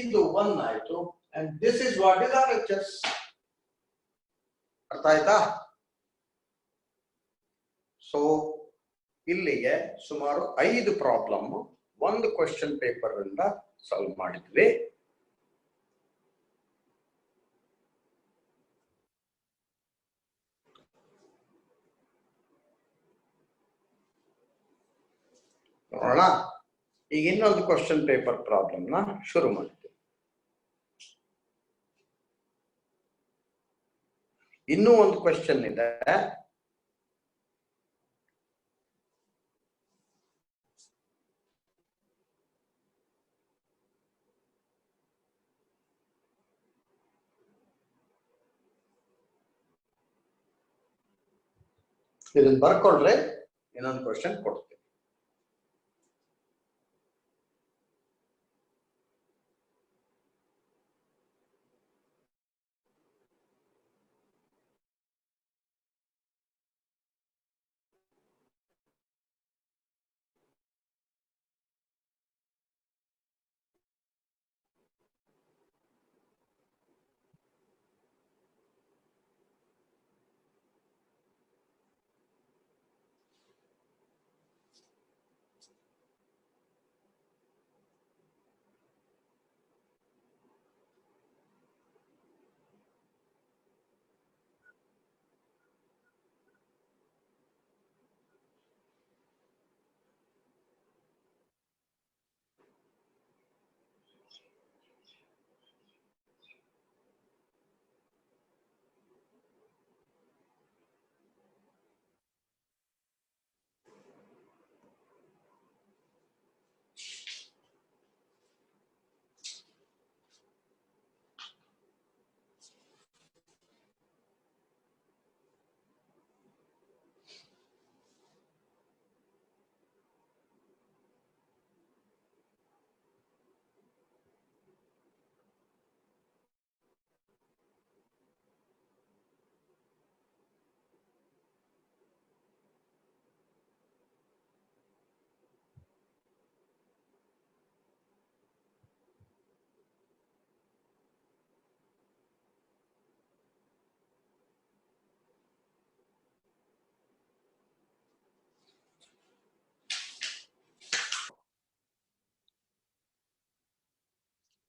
ಇದು 1 ಆಯ್ತು. and this is what is RHS. ಅರ್ಥ ಆಯ್ತಾ? ಸೊ ಇಲ್ಲಿಗೆ ಸುಮಾರು 5 ಪ್ರಾಬ್ಲಮ್ ಒಂದು ಕ್ವೆಶ್ಚನ್ ಪೇಪರ್ ಇಂದ ಸಾಲ್ವ್ ಮಾಡಿದ್ವಿ. ನೋಡೋಣ. ಈಗ ಇನ್ನೊಂದು ಕ್ವೆಶ್ಚನ್ ಪೇಪರ್ ಪ್ರಾಬ್ಲಮ್ ನ ಶುರು ಮಾಡ್ತೀವಿ. ಇನ್ನೂ ಒಂದು ಕ್ವೆಶ್ಚನ್ ಇದೆ. ಇದನ್ನ ಬರ್ಕೊಳ್ರೆ ಇನ್ನೊಂದು ಕ್ವೆಶ್ಚನ್ ಕೊಡ್ತೀನಿ.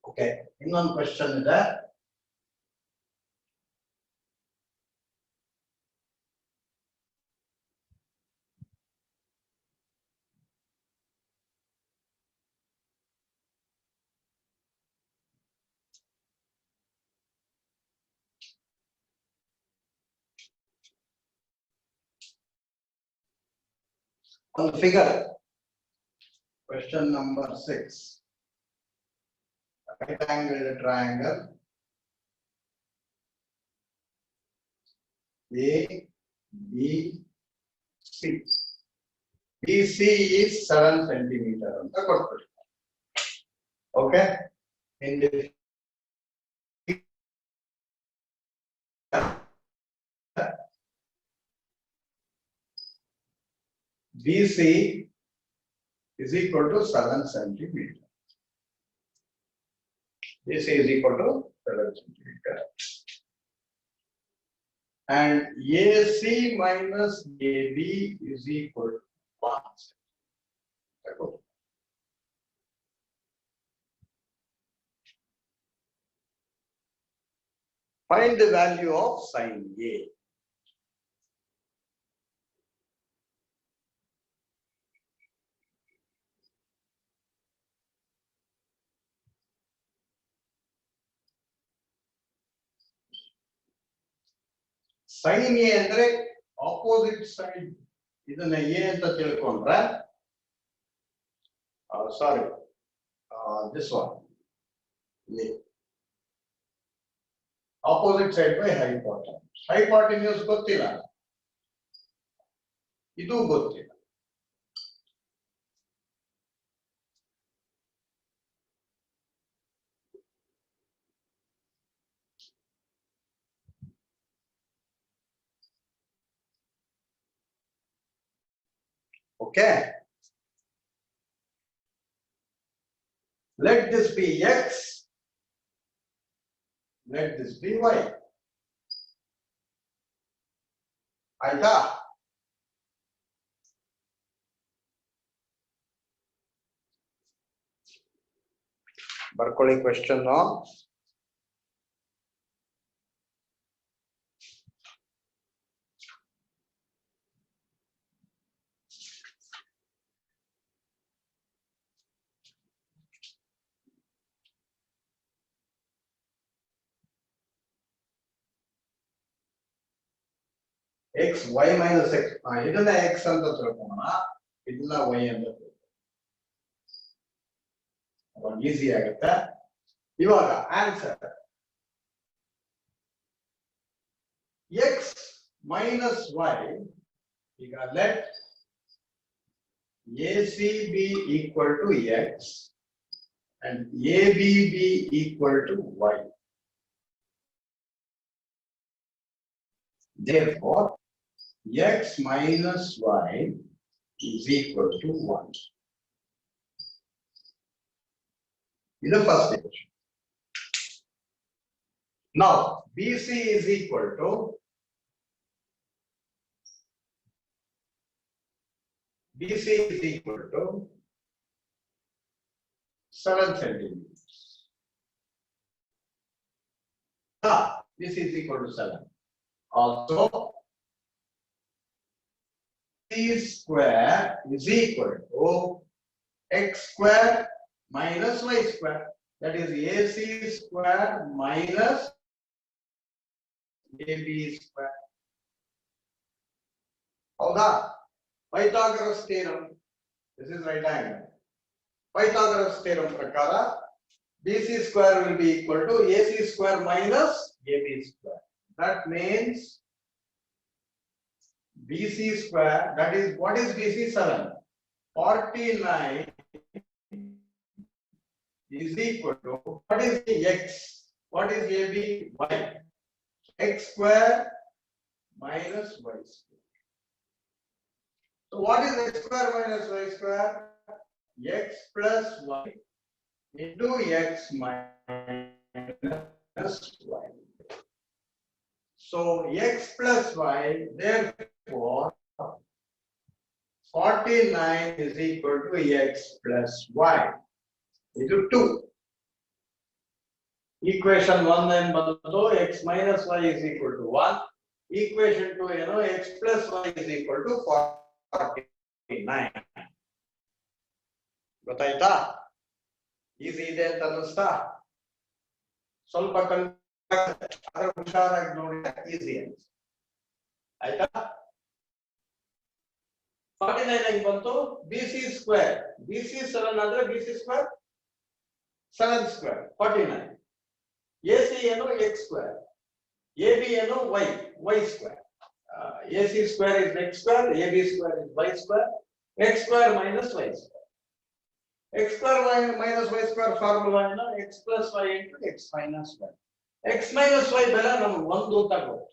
ಓಕೆ, ಇನ್ನೊಂದು ಕ್ವೆಶ್ಚನ್ ಇದೆ. ಒಂದು figure, question number 6. Right angled triangle A B C. BC is 7 centimeter ಅಂತ ಕೊಡ್ತಾರೆ. Okay, in the BC is equal to 7 centimeter. BC is equal to 7 centimeter. And AC minus AB is equal to 1 centimeter. Find the value of sin A. Sin A ಅಂದ್ರೆ opposite side. ಇದನ್ನ A ಅಂತ ತಿಳ್ಕೊಂಡ್ರೆ, ಸಾರಿ, this one A. Opposite side by hypotenuse. Hypotenuse ಗೊತ್ತಿಲ್ಲ, ಇದು ಗೊತ್ತಿಲ್ಲ. Okay, let this be X, let this be Y. ಆಯ್ತಾ? ಬರ್ಕೊಳ್ಳಿ question. x y minus x ಇದನ್ನ x ಅಂತ ತಿಳ್ಕೊಳ್ಳೋಣ ಇದನ್ನ y ಅಂತ ತಿಳ್ಕೊಳ್ಳೋಣ ಈಸಿ ಆಗುತ್ತೆ ಇವಾಗ ಆನ್ಸರ್ x minus y ಈಗ let AC be equal to x and AB be equal to y. Therefore, x minus y is equal to 1. In the first equation. Now, BC is equal to BC is equal to 7 centimeters. BC is equal to 7. Also, C square is equal to x square minus y square. That is AC square minus AB square. Howda? Pythagoras theorem. This is right angle. Pythagoras theorem prakara BC square will be equal to AC square minus AB square. That means BC square, that is what is BC 7? 49 is equal to what is the x? What is AB? Y. X square minus y square. So what is x square minus y square? X plus y into x minus y. So x plus y, therefore 49 is equal to x plus y. Into 2. Equation 1 and 2, x minus y is equal to 1. Equation 2, x plus y is equal to 49. ಗೊತ್ತಾಯ್ತಾ easy ಇದೆ ಅಂತ ಅನ್ನಿಸ್ತಾ ಸ್ವಲ್ಪ ಹುಷಾರಾಗಿ ನೋಡಿ easy ಅಂತ ಆಯ್ತಾ 49 ಆಗಿ ಬಂತು BC ಸ್ಕ್ವೇರ್ BC 7 ಅಂದ್ರೆ BC ಸ್ಕ್ವೇರ್ 7 ಸ್ಕ್ವೇರ್ 49 AC ಏನು x ಸ್ಕ್ವೇರ್ AB ಏನು y square AC square is x square, AB square is y square, x square minus y square. X square minus y square formula x plus y into x minus y. X minus y ಬೆಲೆ ನಮಗೆ 1 ಅಂತ ಗೊತ್ತು.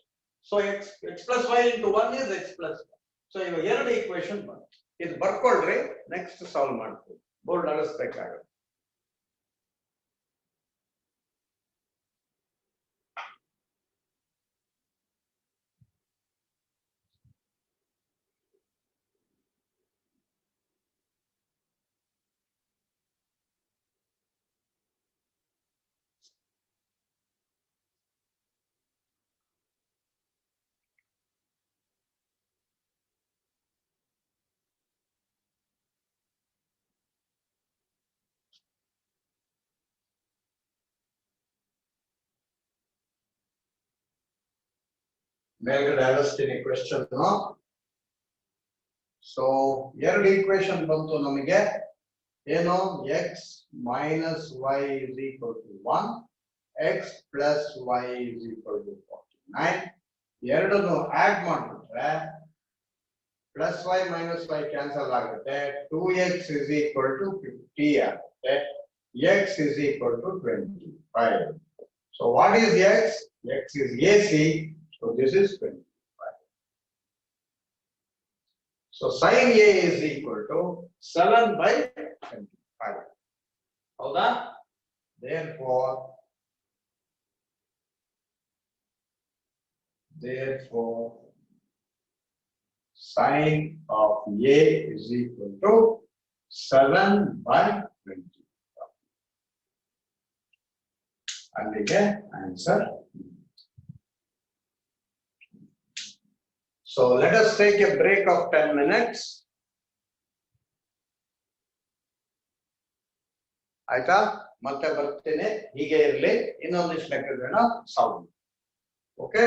So x plus y into 1 is x plus y. So ಇವಾಗ ಎರಡು equation ಬಂತು. ಇದು ಬರ್ಕೊಳ್ಳ್ರಿ next solve ಮಾಡ್ತೀವಿ. Board ಅಳಿಸಬೇಕಾಗುತ್ತೆ. ಮೇಲ್ಗಡೆ ಅಳಿಸ್ತೀನಿ ಕ್ವೆಶ್ಚನ್. ಸೊ ಎರಡು ಈಕ್ವೇಶನ್ ಬಂತು ನಮಗೆ ಏನು x minus y is equal to 1 x plus y is equal to 49 ಎರಡನ್ನು ಆಡ್ ಮಾಡಿಬಿಟ್ರೆ plus y minus y cancel ಆಗುತ್ತೆ 2x is equal to 50 ಆಗುತ್ತೆ x is equal to 25. So what is x? X is AC. So this is 25. So sin A is equal to 7 by 25. Howda? Therefore sin of A is equal to 7 by 25. Alige answer. So let us take a break of 10 minutes. ಆಯ್ತಾ ಮತ್ತೆ ಬರ್ತೀನಿ ಹೀಗೆ ಇರಲಿ ಇನ್ನೊಂದಿಷ್ಟು ಲೆಕ್ಕಗಳನ್ನ solve okay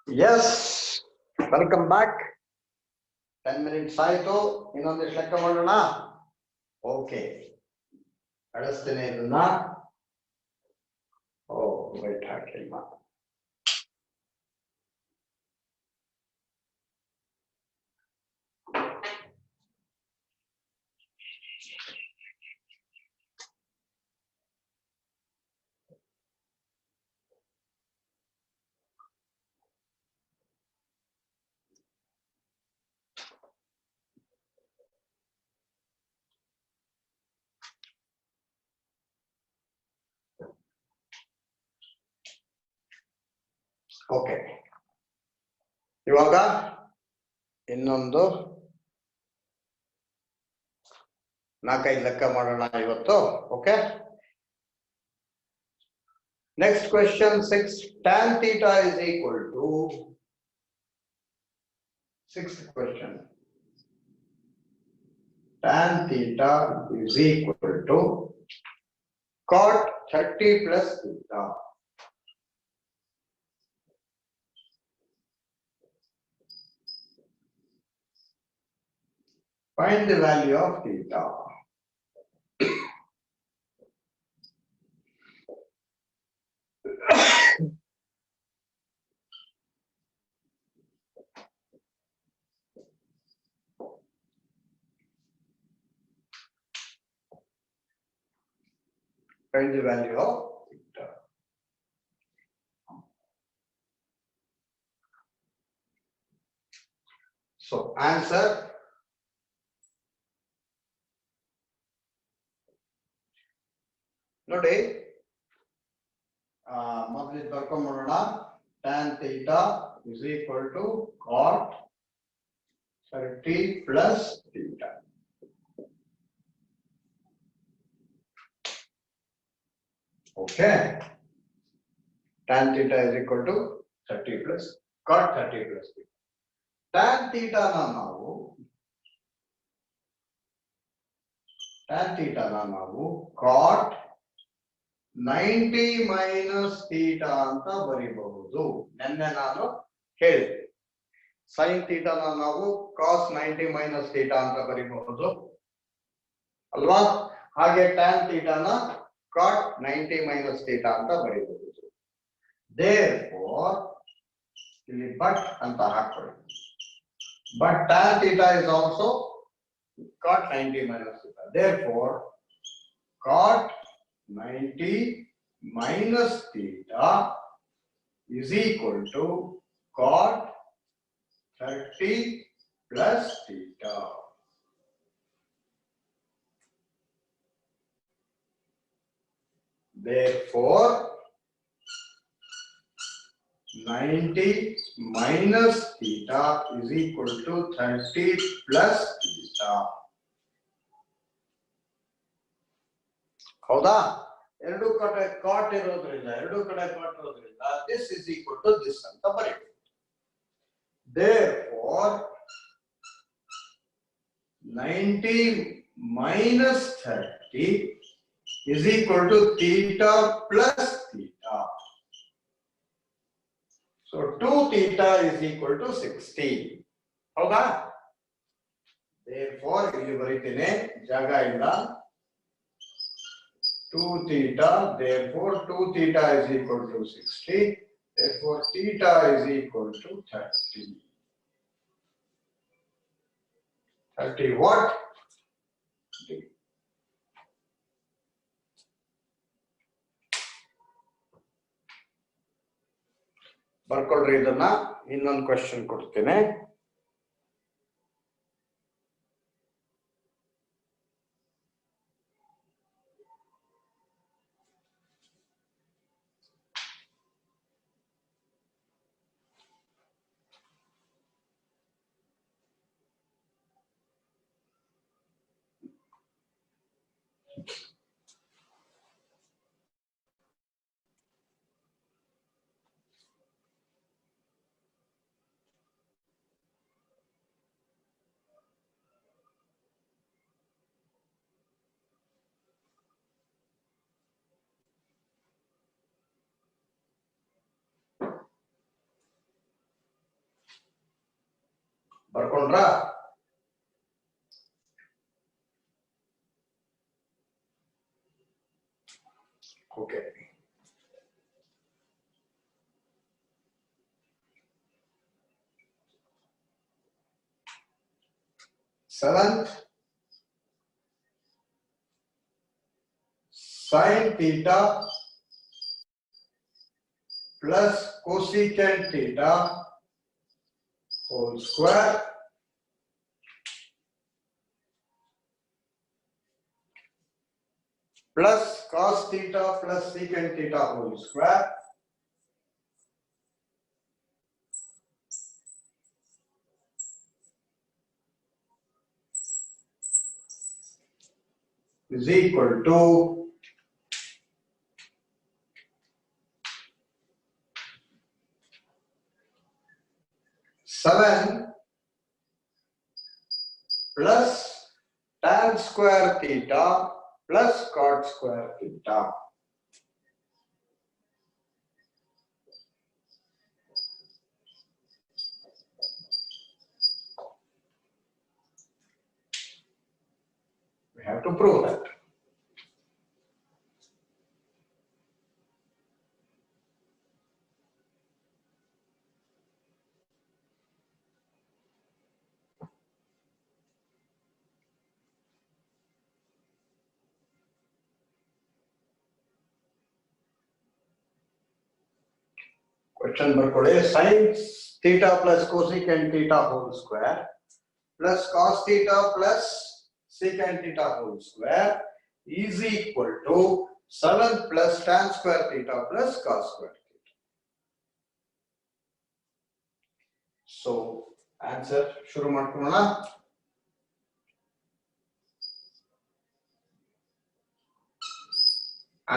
Yes, welcome back. 10 minutes ಆಯ್ತು, ಇನ್ನೊಂದಿಷ್ಟು ಲೆಕ್ಕ ಮಾಡೋಣ. ಓಕೆ, ಕಳಿಸ್ತೇನೆ ಇದನ್ನ. ಓ ವೈಟ್ ಹಾಕಿಲ್ಲ. ಓಕೆ, ಇವಾಗ ಇನ್ನೊಂದು 4-5 ಲೆಕ್ಕ ಮಾಡೋಣ ಇವತ್ತು. Okay, next question 6. tan theta is equal to, sixth question, tan theta is equal to cot 30 plus theta. Find the value of theta. Find the value of theta. So answer, ನೋಡಿ, ಮೊದಲು ಬರ್ಕೊಂಡ್ಬಿಡೋಣ. tan theta is equal to cot 30 plus theta. Okay, tan theta is equal to 30 plus cot 30 plus theta. tan theta ನಾವು cot 90 minus theta ಅಂತ ಬರೀಬಹುದು. ನೆನ್ನೆ ನಾನು ಹೇಳಿದೆ, sin theta ನಾವು cos 90 minus theta ಅಂತ ಬರೀಬಹುದು ಅಲ್ವಾ? ಹಾಗೆ tan theta cot 90 minus theta ಅಂತ ಬರೀಬಹುದು. Therefore ಇಲ್ಲಿ but ಅಂತ ಹಾಕೊಳ್ಳಿ. But tan theta is also cot 90 minus theta. Therefore cot 90 minus theta is equal to cot 30 plus theta. Therefore 90 minus theta is equal to 30 plus theta. ಹೌದಾ? ಎರಡು ಕಡೆ ಕಾಟ್ ಇರೋದ್ರಿಂದ this is equal to this ಅಂತ ಬರೀತೀವಿ. Therefore 90 minus 30 is equal to theta plus theta. So 2 theta is equal to 60. ಹೌದಾ? Therefore ಇಲ್ಲಿ ಬರೀತೀನಿ, ಜಾಗ ಇಲ್ಲ. 2 theta, therefore 2 theta is equal to 60. Therefore theta is equal to 30. 30 what? ಬರ್ಕೊಳ್ರಿ ಇದನ್ನ. ಇನ್ನೊಂದು question ಕೊಡ್ತೀನಿ. ಬರ್ಕೊಂಡ್ರಾ? Okay. Seventh, sin theta plus cosecant theta whole square plus cos theta plus secant theta whole square is equal to seven plus tan square theta plus cot square theta. We have to prove that. Question ಬರ್ಕೊಳ್ಳಿ. Sin theta plus cosecant theta whole square plus cos theta plus secant theta whole square is equal to 7 plus tan square theta plus cos square theta. So answer ಶುರು ಮಾಡ್ಕೊಳ್ಳೋಣ.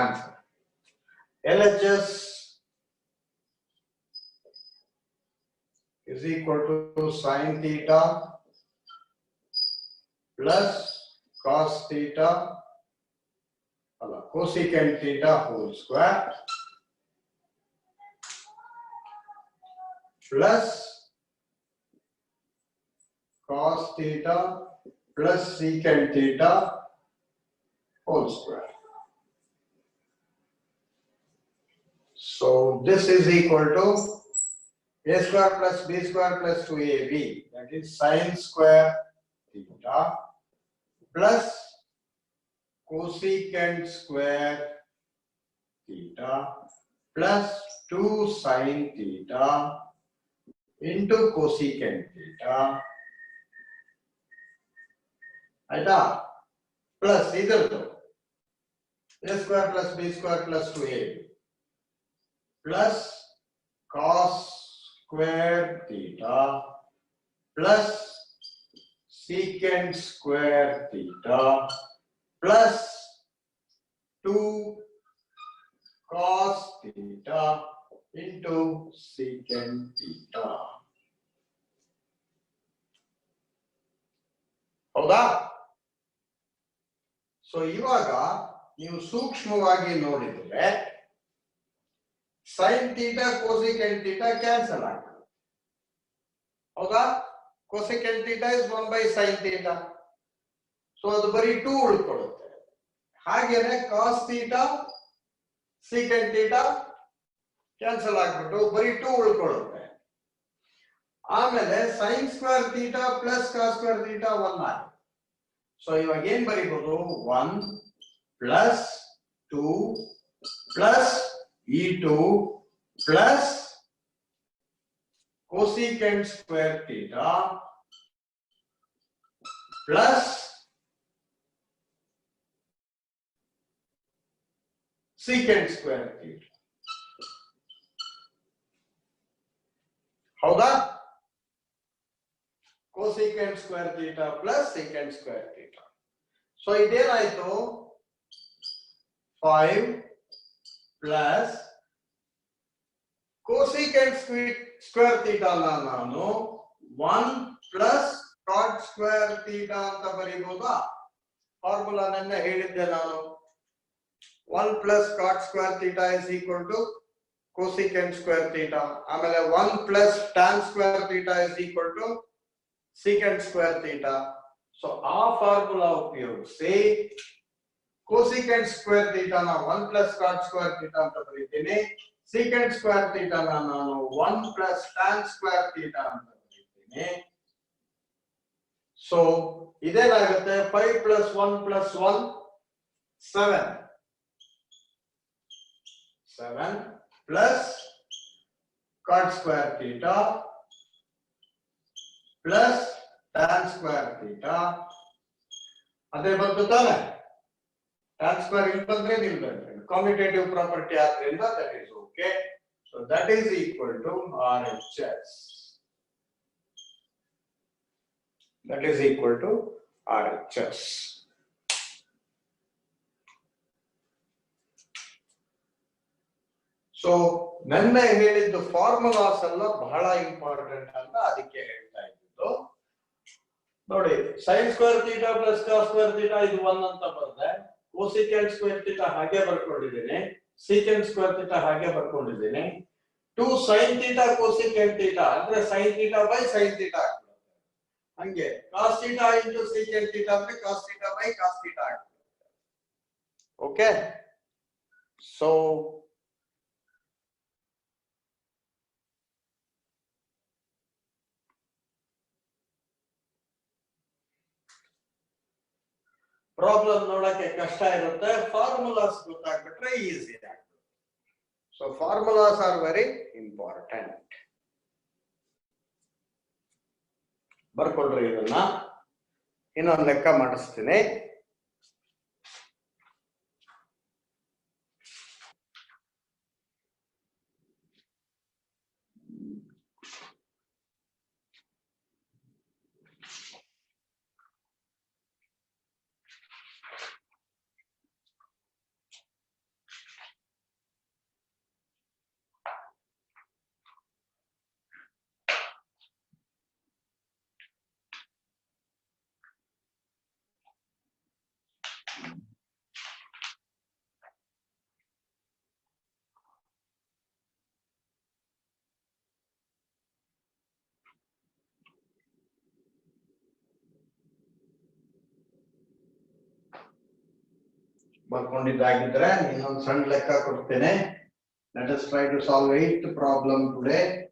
Answer LHS is equal to sin theta plus cos theta cosecant theta whole square plus cos theta plus secant theta whole square. So this is equal to a square plus b square plus 2ab, that is sin square theta plus cosecant square theta plus 2 sin theta into cosecant theta. आइटा plus इधर तो a square plus b square plus 2ab plus cos square theta plus secant square theta plus 2 cos theta into secant theta. ಹೌದಾ? So ಇವಾಗ ನೀವು ಸೂಕ್ಷ್ಮವಾಗಿ ನೋಡಿದ್ರೆ sin theta cosecant theta cancel ಆಗ್ತದೆ. ಹೌದಾ? cosecant theta is 1 by sin theta. So ಅದು ಬರೀ 2 ಉಳ್ಕೊಳ್ಳುತ್ತೆ. ಹಾಗೇನೆ cos theta secant theta cancel ಆಗ್ಬಿಟ್ಟು ಬರೀ 2 ಉಳ್ಕೊಳ್ಳುತ್ತೆ. ಆಮೇಲೆ sin square theta plus cos square theta 1 ಆಗುತ್ತೆ. ಸೊ ಇವಾಗ ಏನ್ ಬರೀಬಹುದು? 1 plus 2 plus e2 plus cosecant square theta plus secant square theta. ಹೌದಾ? cosecant square theta plus secant square theta. So ಇದೇನಾಯ್ತು? 5 plus cosecant square theta ನಾನು 1 plus cot square theta ಅಂತ ಬರೀಬಹುದಾ? Formula ನನ್ನ ಹೇಳಿದ್ದೆ ನಾನು. 1 plus cot square theta is equal to cosecant square theta. ಆಮೇಲೆ 1 plus tan square theta is equal to secant square theta. So ಆ formula ಉಪಯೋಗಿಸಿ cosecant square theta ನ 1 plus cot square theta ಅಂತ ಬರೀತೀನಿ. secant square theta ನ ನಾನು 1 plus tan square theta ಅಂತ ಬರೀತೀನಿ. So ಇದೇನಾಗುತ್ತೆ 5 plus 1 plus 1 7 plus cot square theta plus tan square theta. ಅದೇ ಬಂತು ತಾನೆ? tan square ಇಲ್ಲಿ ಬಂದ್ರೆ ನಿಲ್ಬೇಕು. Commutative property ಆದ್ರಿಂದ that is okay. So that is equal to RHS. That is equal to RHS. So ನೆನ್ನೆ ಹೇಳಿದ್ದು ಫಾರ್ಮುಲಾಸ್ ಎಲ್ಲ ಬಹಳ ಇಂಪಾರ್ಟೆಂಟ್ ಅಂತ ಅದಕ್ಕೆ ಹೇಳ್ತಾ ಇದ್ದು. ನೋಡಿ sin square theta plus cos square theta ಇದು 1 ಅಂತ ಬರುತ್ತೆ. cosecant square theta ಹಾಗೆ ಬರ್ಕೊಂಡಿದ್ದೀನಿ. secant square theta ಹಾಗೆ ಬರ್ಕೊಂಡಿದ್ದೀನಿ. 2 sin theta cosecant theta ಅಂದ್ರೆ sin theta by sin theta ಆಗ್ತದೆ. ಹಂಗೆ cos theta into secant theta ಅಂದ್ರೆ cos theta by cos theta ಆಗ್ತದೆ. ಓಕೆ, ಸೊ ಪ್ರಾಬ್ಲಮ್ ನೋಡಕ್ಕೆ ಕಷ್ಟ ಇರುತ್ತೆ, ಫಾರ್ಮುಲಾಸ್ ಗೊತ್ತಾಗ್ಬಿಟ್ರೆ ಈಸಿ ಆಗ್ತದೆ. So formulas are very important. ಬರ್ಕೊಳ್ರಿ ಇದನ್ನ. ಇನ್ನೊಂದು ಲೆಕ್ಕ ಮಾಡಿಸ್ತೀನಿ. ಬರ್ಕೊಂಡಿದ್ದಾಗಿದ್ರೆ ಇನ್ನೊಂದು ಸಣ್ಣ ಲೆಕ್ಕ ಕೊಡ್ತೇನೆ. Let us try to solve 8th problem today.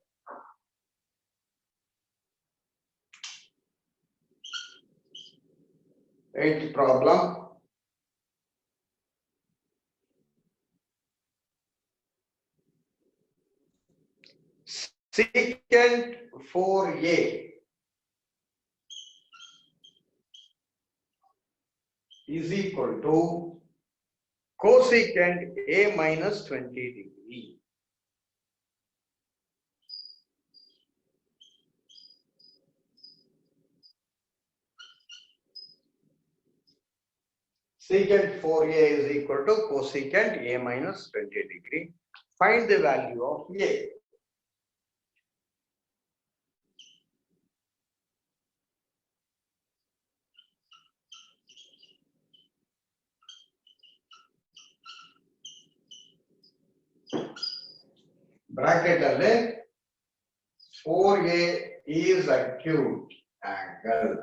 Eighth problem. Secant 4a is equal to cosecant a minus 20 degree. Secant 4a is equal to cosecant a minus 20 degree. Find the value of a. Bracket alle 4a is acute angle.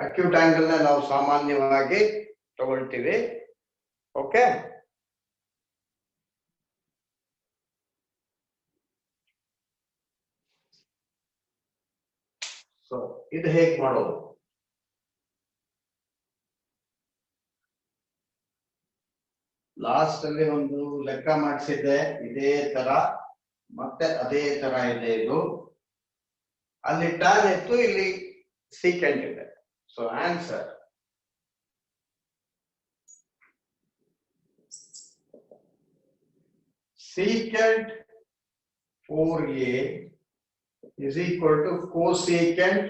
Acute angle na ನಾವು ಸಾಮಾನ್ಯವಾಗಿ ತಗೊಳ್ತೀವಿ. Okay, so ಇದು ಹೇಗೆ ಮಾಡೋದು? Last ಅಲ್ಲಿ ಒಂದು ಲೆಕ್ಕ ಮಾಡಿಸಿದ್ದೆ ಇದೇ ತರ, ಮತ್ತೆ ಅದೇ ತರ ಇದೆ. ಇದು ಅಲ್ಲಿ tan ಇತ್ತು, ಇಲ್ಲಿ secant ಇದೆ. So answer secant 4a is equal to cosecant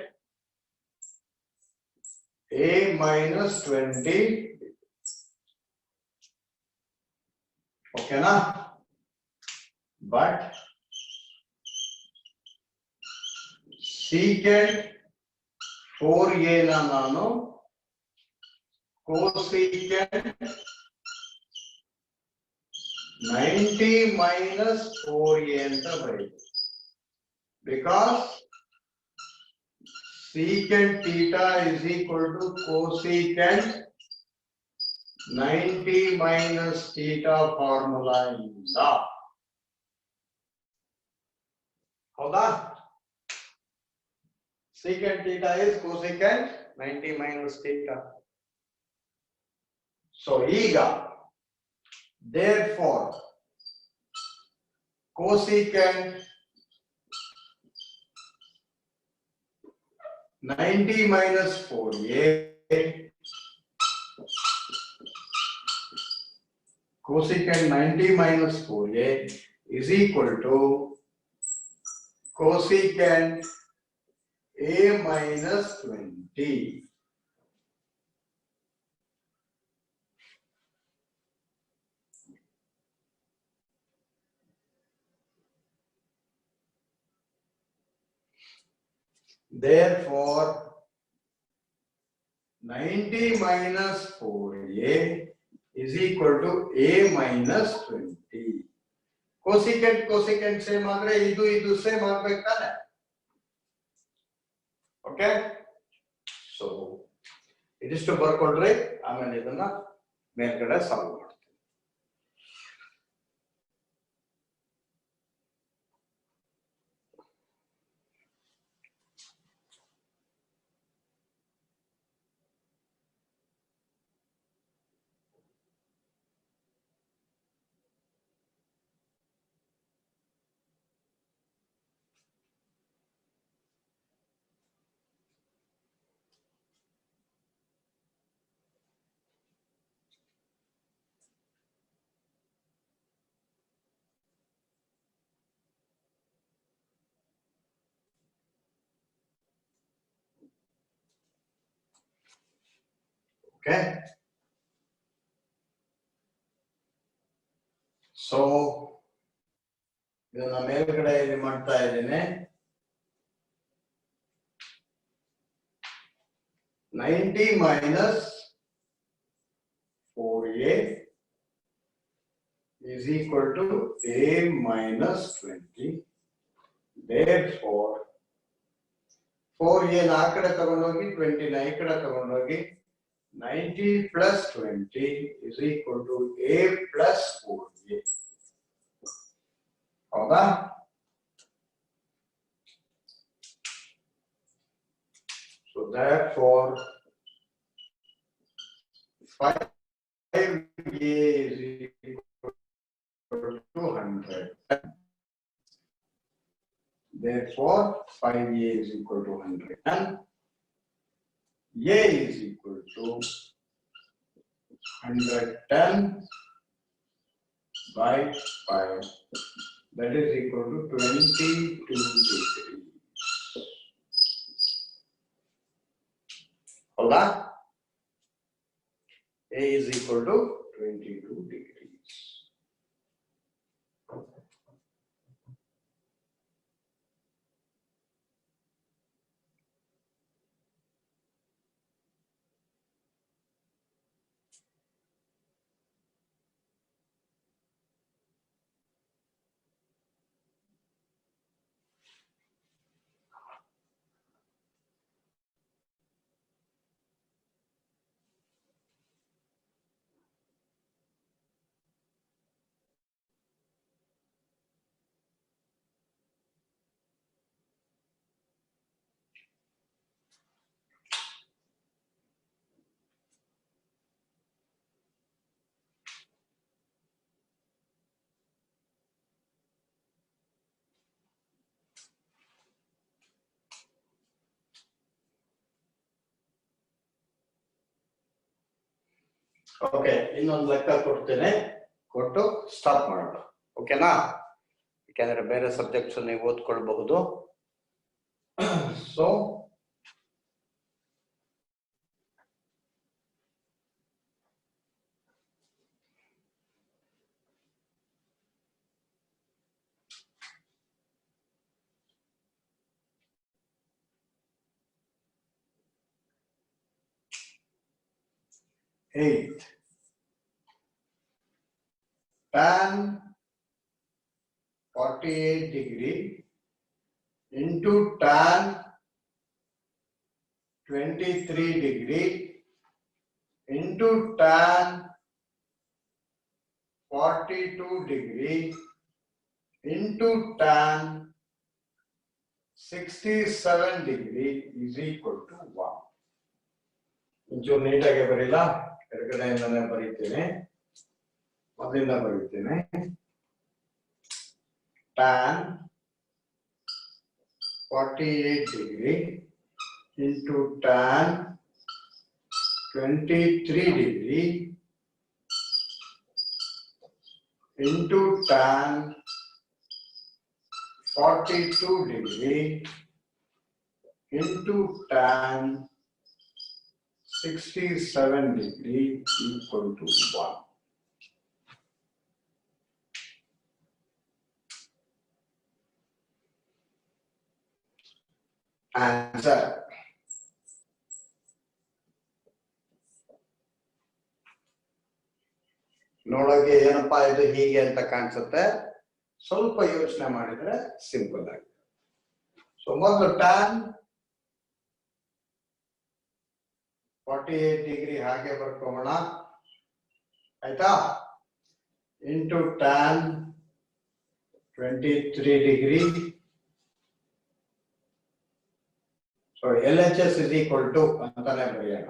a minus 20. Okay na? But secant 4a na ನಾನು cosecant 90 minus 4a ಅಂತ ಬರೀತೀವಿ. Because secant theta is equal to cosecant 90 minus theta formula ಇಂದ. ಹೌದಾ? Secant theta is cosecant 90 minus theta. So ಈಗ therefore cosecant 90 minus 4a cosecant 90 minus 4a is equal to cosecant a minus 20. Therefore 90 minus 4a is equal to a minus 20. Cosecant same ಆದರೆ ಇದು same ಆಗಬೇಕು ತಾನೆ. Okay, so ಇದಿಷ್ಟು ಬರ್ಕೊಳ್ರಿ, ಆಮೇಲೆ ಇದನ್ನ ಮೇಲ್ಗಡೆ solve ಮಾಡ್ತೀವಿ. Okay, so ಇದನ್ನ ಮೇಲ್ಗಡೆ ಇಲ್ಲಿ ಮಾಡ್ತಾ ಇದ್ದೇನೆ. 90 minus 4a is equal to a minus 20. Therefore 4a ಆ ಕಡೆ ತಗೊಂಡೋಗಿ 20 ನ ಈ ಕಡೆ ತಗೊಂಡೋಗಿ 90 plus 20 is equal to a plus 4a. ಹೌದಾ? So therefore 5a is equal to 100. Therefore 5a is equal to 100 and a is equal to 110 by 5, that is equal to 22 degrees. Hola? A is equal to 22 degrees. Okay, ಇನ್ನೊಂದು ಲೆಕ್ಕ ಕೊಡ್ತೇನೆ, ಕೊಟ್ಟು stop ಮಾಡೋಣ. ಓಕೆನಾ? ಯಾಕಂದ್ರೆ ಬೇರೆ subjects ನೀವು ಓದ್ಕೊಳ್ಬಹುದು. So eight tan 48 degree into tan 23 degree into tan 42 degree into tan 67 degree is equal to 1. ಇಂಚೂರು ನೀಟಾಗಿ ಬರೀಲ್ಲ, ಎಡಗಡೆಯಿಂದನೇ ಬರೀತೇನೆ, ಮೊದಲಿಂದ ಬರೀತೇನೆ. tan 48 degree into tan 23 degree into tan 42 degree into tan 67 degree equal to 1. Answer. ನೋಡೋಕೆ ಏನಪ್ಪಾ ಇದು ಹೀಗೆ ಅಂತ ಕಾಣಿಸುತ್ತೆ, ಸ್ವಲ್ಪ ಯೋಚನೆ ಮಾಡಿದ್ರೆ ಸಿಂಪಲ್ ಆಗಿ. ಸೊ ಮೊದಲು tan 48 ಡಿಗ್ರಿ ಹಾಗೆ ಬರ್ಕೋಣ, ಆಯ್ತಾ, into tan 23 degree. So LHS is equal to ಅಂತಾನೆ ಬರೆಯೋಣ,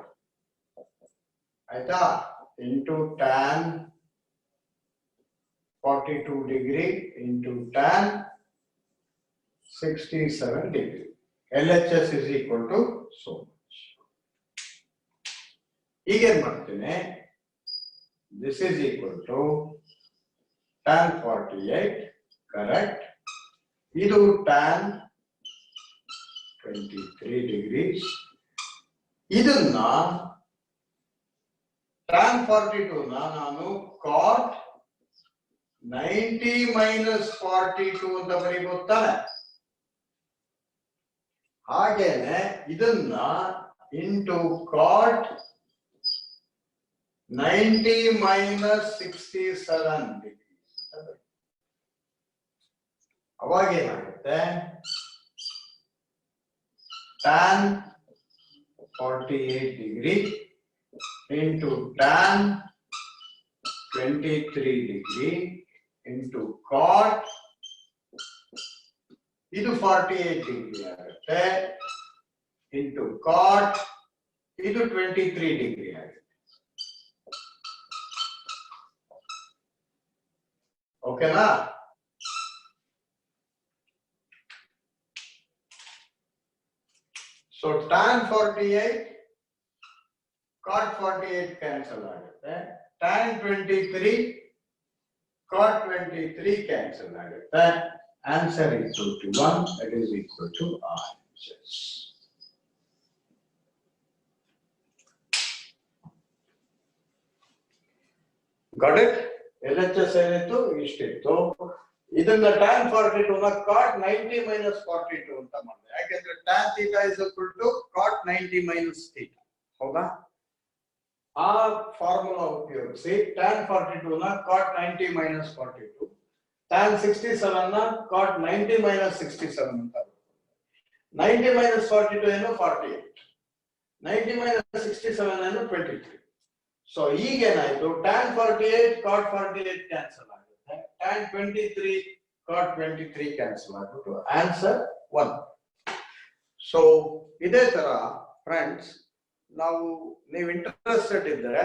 ಆಯ್ತಾ, into tan 42 degree into tan 67 degree. LHS is equal to so much. ಈಗೇನ್ ಮಾಡ್ತೀನಿ, this is equal to tan 48, correct, ಇದು tan 23 degrees, ಇದನ್ನ tan 42 ನಾನು cot 90 minus 42 ಅಂತ ಬರೀಬಹುದು ತಾನೆ. ಹಾಗೇನೆ ಇದನ್ನ ಇಂಟು cot 90 minus 67 degrees. ಅವಾಗ ಏನಾಗುತ್ತೆ, tan 48 degree into tan 23 degree into cot, ಇದು 48 degree ಆಗುತ್ತೆ, into cot, ಇದು 23 degree ಆಗುತ್ತೆ. ಓಕೆನಾ? ಸೊ tan 48 cot 48 ಕ್ಯಾನ್ಸಲ್ ಆಗುತ್ತೆ, tan 23 cot 23 cancel ಆಗುತ್ತೆ. Answer is equal to 1, that is equal to RHS. Got it? LHS ಏನಿತ್ತು ಇಷ್ಟಿತ್ತು, ಇದನ್ನ tan 42 ನ cot 90 minus 42 ಅಂತ ಮಾಡಿದೆ, ಯಾಕೆಂದ್ರೆ tan theta is equal to cot 90 minus theta. ಹೌದಾ? ಆ ಫಾರ್ಮುಲಾ ಉಪಯೋಗಿಸಿ tan 42 ನ cot 90 minus 42, tan 67 ನ cot 90 minus 67 ಅಂತ. 90 minus 42 ಏನು 48, 90 minus 67 ಏನು 23. ಸೊ ಈಗೇನಾಯ್ತು, tan 48 cot 48 ಕ್ಯಾನ್ಸಲ್ ಆಗುತ್ತೆ, tan 23 cot 23 ಕ್ಯಾನ್ಸಲ್ ಆಗ್ಬಿಟ್ಟು ಆನ್ಸರ್ 1. ಸೊ ಇದೇ ತರ ಫ್ರೆಂಡ್ಸ್, ನೀವು ಇಂಟ್ರೆಸ್ಟೆಡ್ ಇದ್ದರೆ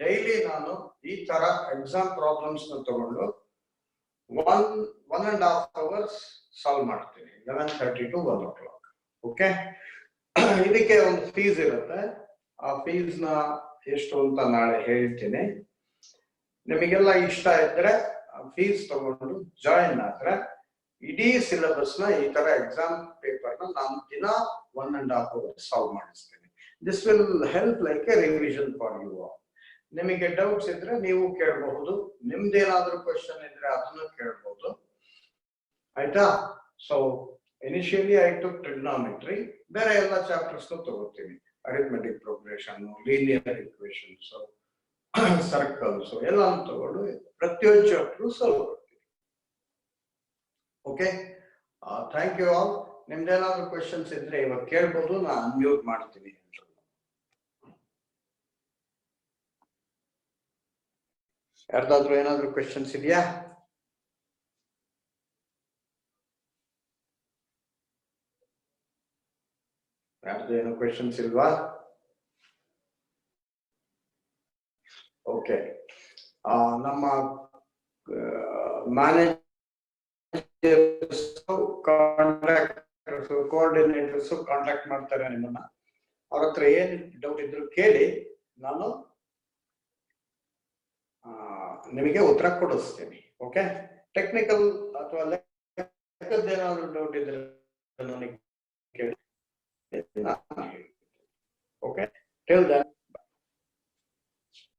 ಡೈಲಿ ನಾನು ಈ ತರ ಎಕ್ಸಾಮ್ ಪ್ರಾಬ್ಲಮ್ಸ್ ನ ತಗೊಂಡು 1.5 hours ಸಾಲ್ವ್ ಮಾಡ್ತೀನಿ, 11:30 to 1 o'clock. ಓಕೆ, ಇದಕ್ಕೆ ಒಂದು ಫೀಸ್ ಇರುತ್ತೆ, ಆ ಫೀಸ್ ನ ಎಷ್ಟು ಅಂತ ನಾಳೆ ಹೇಳ್ತೀನಿ. ನಿಮಗೆಲ್ಲ ಇಷ್ಟ ಇದ್ರೆ ಫೀಸ್ ತಗೊಂಡು ಜಾಯಿನ್ ಆದ್ರೆ ಇಡೀ ಸಿಲೆಬಸ್ ನ ಈ ತರ ಎಕ್ಸಾಮ್ ಪೇಪರ್ ನ ನಾನು ದಿನ 1.5 hours ಸಾಲ್ವ್ ಮಾಡಿಸ್ತೀನಿ. This will help like a revision for you all. ನಿಮಗೆ ಡೌಟ್ಸ್ ಇದ್ರೆ ನೀವು ಕೇಳಬಹುದು, ನಿಮ್ದೇನಾದ್ರೂ ಕ್ವಶನ್ ಇದ್ರೆ ಅದನ್ನು ಕೇಳಬಹುದು, ಆಯ್ತಾ. So initially I took trigonometry, ಬೇರೆ ಎಲ್ಲ ಚಾಪ್ಟರ್ಸ್ ತಗೋತೀನಿ, arithmetic progression, linear equations, circles ಎಲ್ಲ ತಗೊಂಡು ಪ್ರತಿಯೊಂದು ಚಾಪ್ಟರ್ ಸಾಲ್ವ್ ಮಾಡ್ತೀವಿ. Okay, thank you all. ನಿಮ್ದೇನಾದ್ರು ಕ್ವೆಶನ್ಸ್ ಇದ್ರೆ ಇವಾಗ ಕೇಳ್ಬೋದು, ನಾನು ಅನ್ಮ್ಯೂಟ್ ಮಾಡ್ತೀನಿ. ಯಾರ್ದಾದ್ರು ಏನಾದ್ರು ಕ್ವೆಶನ್ಸ್ ಇದೆಯಾ? ಯಾರ್ದು ಏನೋ ಕ್ವೆಶನ್ಸ್ ಇಲ್ವಾ? ಓಕೆ, ನಮ್ಮ ಮ್ಯಾನೇಜರ್ಸ್, ಕಾಂಟ್ರಾಕ್ಟರ್ಸ್, ಕೋಆರ್ಡಿನೇಟರ್ಸ್ ಕಾಂಟ್ಯಾಕ್ಟ್ ಮಾಡ್ತಾರೆ ನಿಮ್ಮನ್ನ. ಅವ್ರ ಹತ್ರ ಏನ್ ಡೌಟ್ ಇದ್ರು ಕೇಳಿ, ನಾನು ನಿಮಗೆ ಉತ್ತರ ಕೊಡಿಸ್ತೀನಿ. ಓಕೆ, ಟೆಕ್ನಿಕಲ್ ಅಥವಾ ಲೆಕ್ಕದ್ದೇನಾದ್ರು ಡೌಟ್ ಇದ್ರೆ ನನಗೆ ಕೇಳಿ. Okay, till then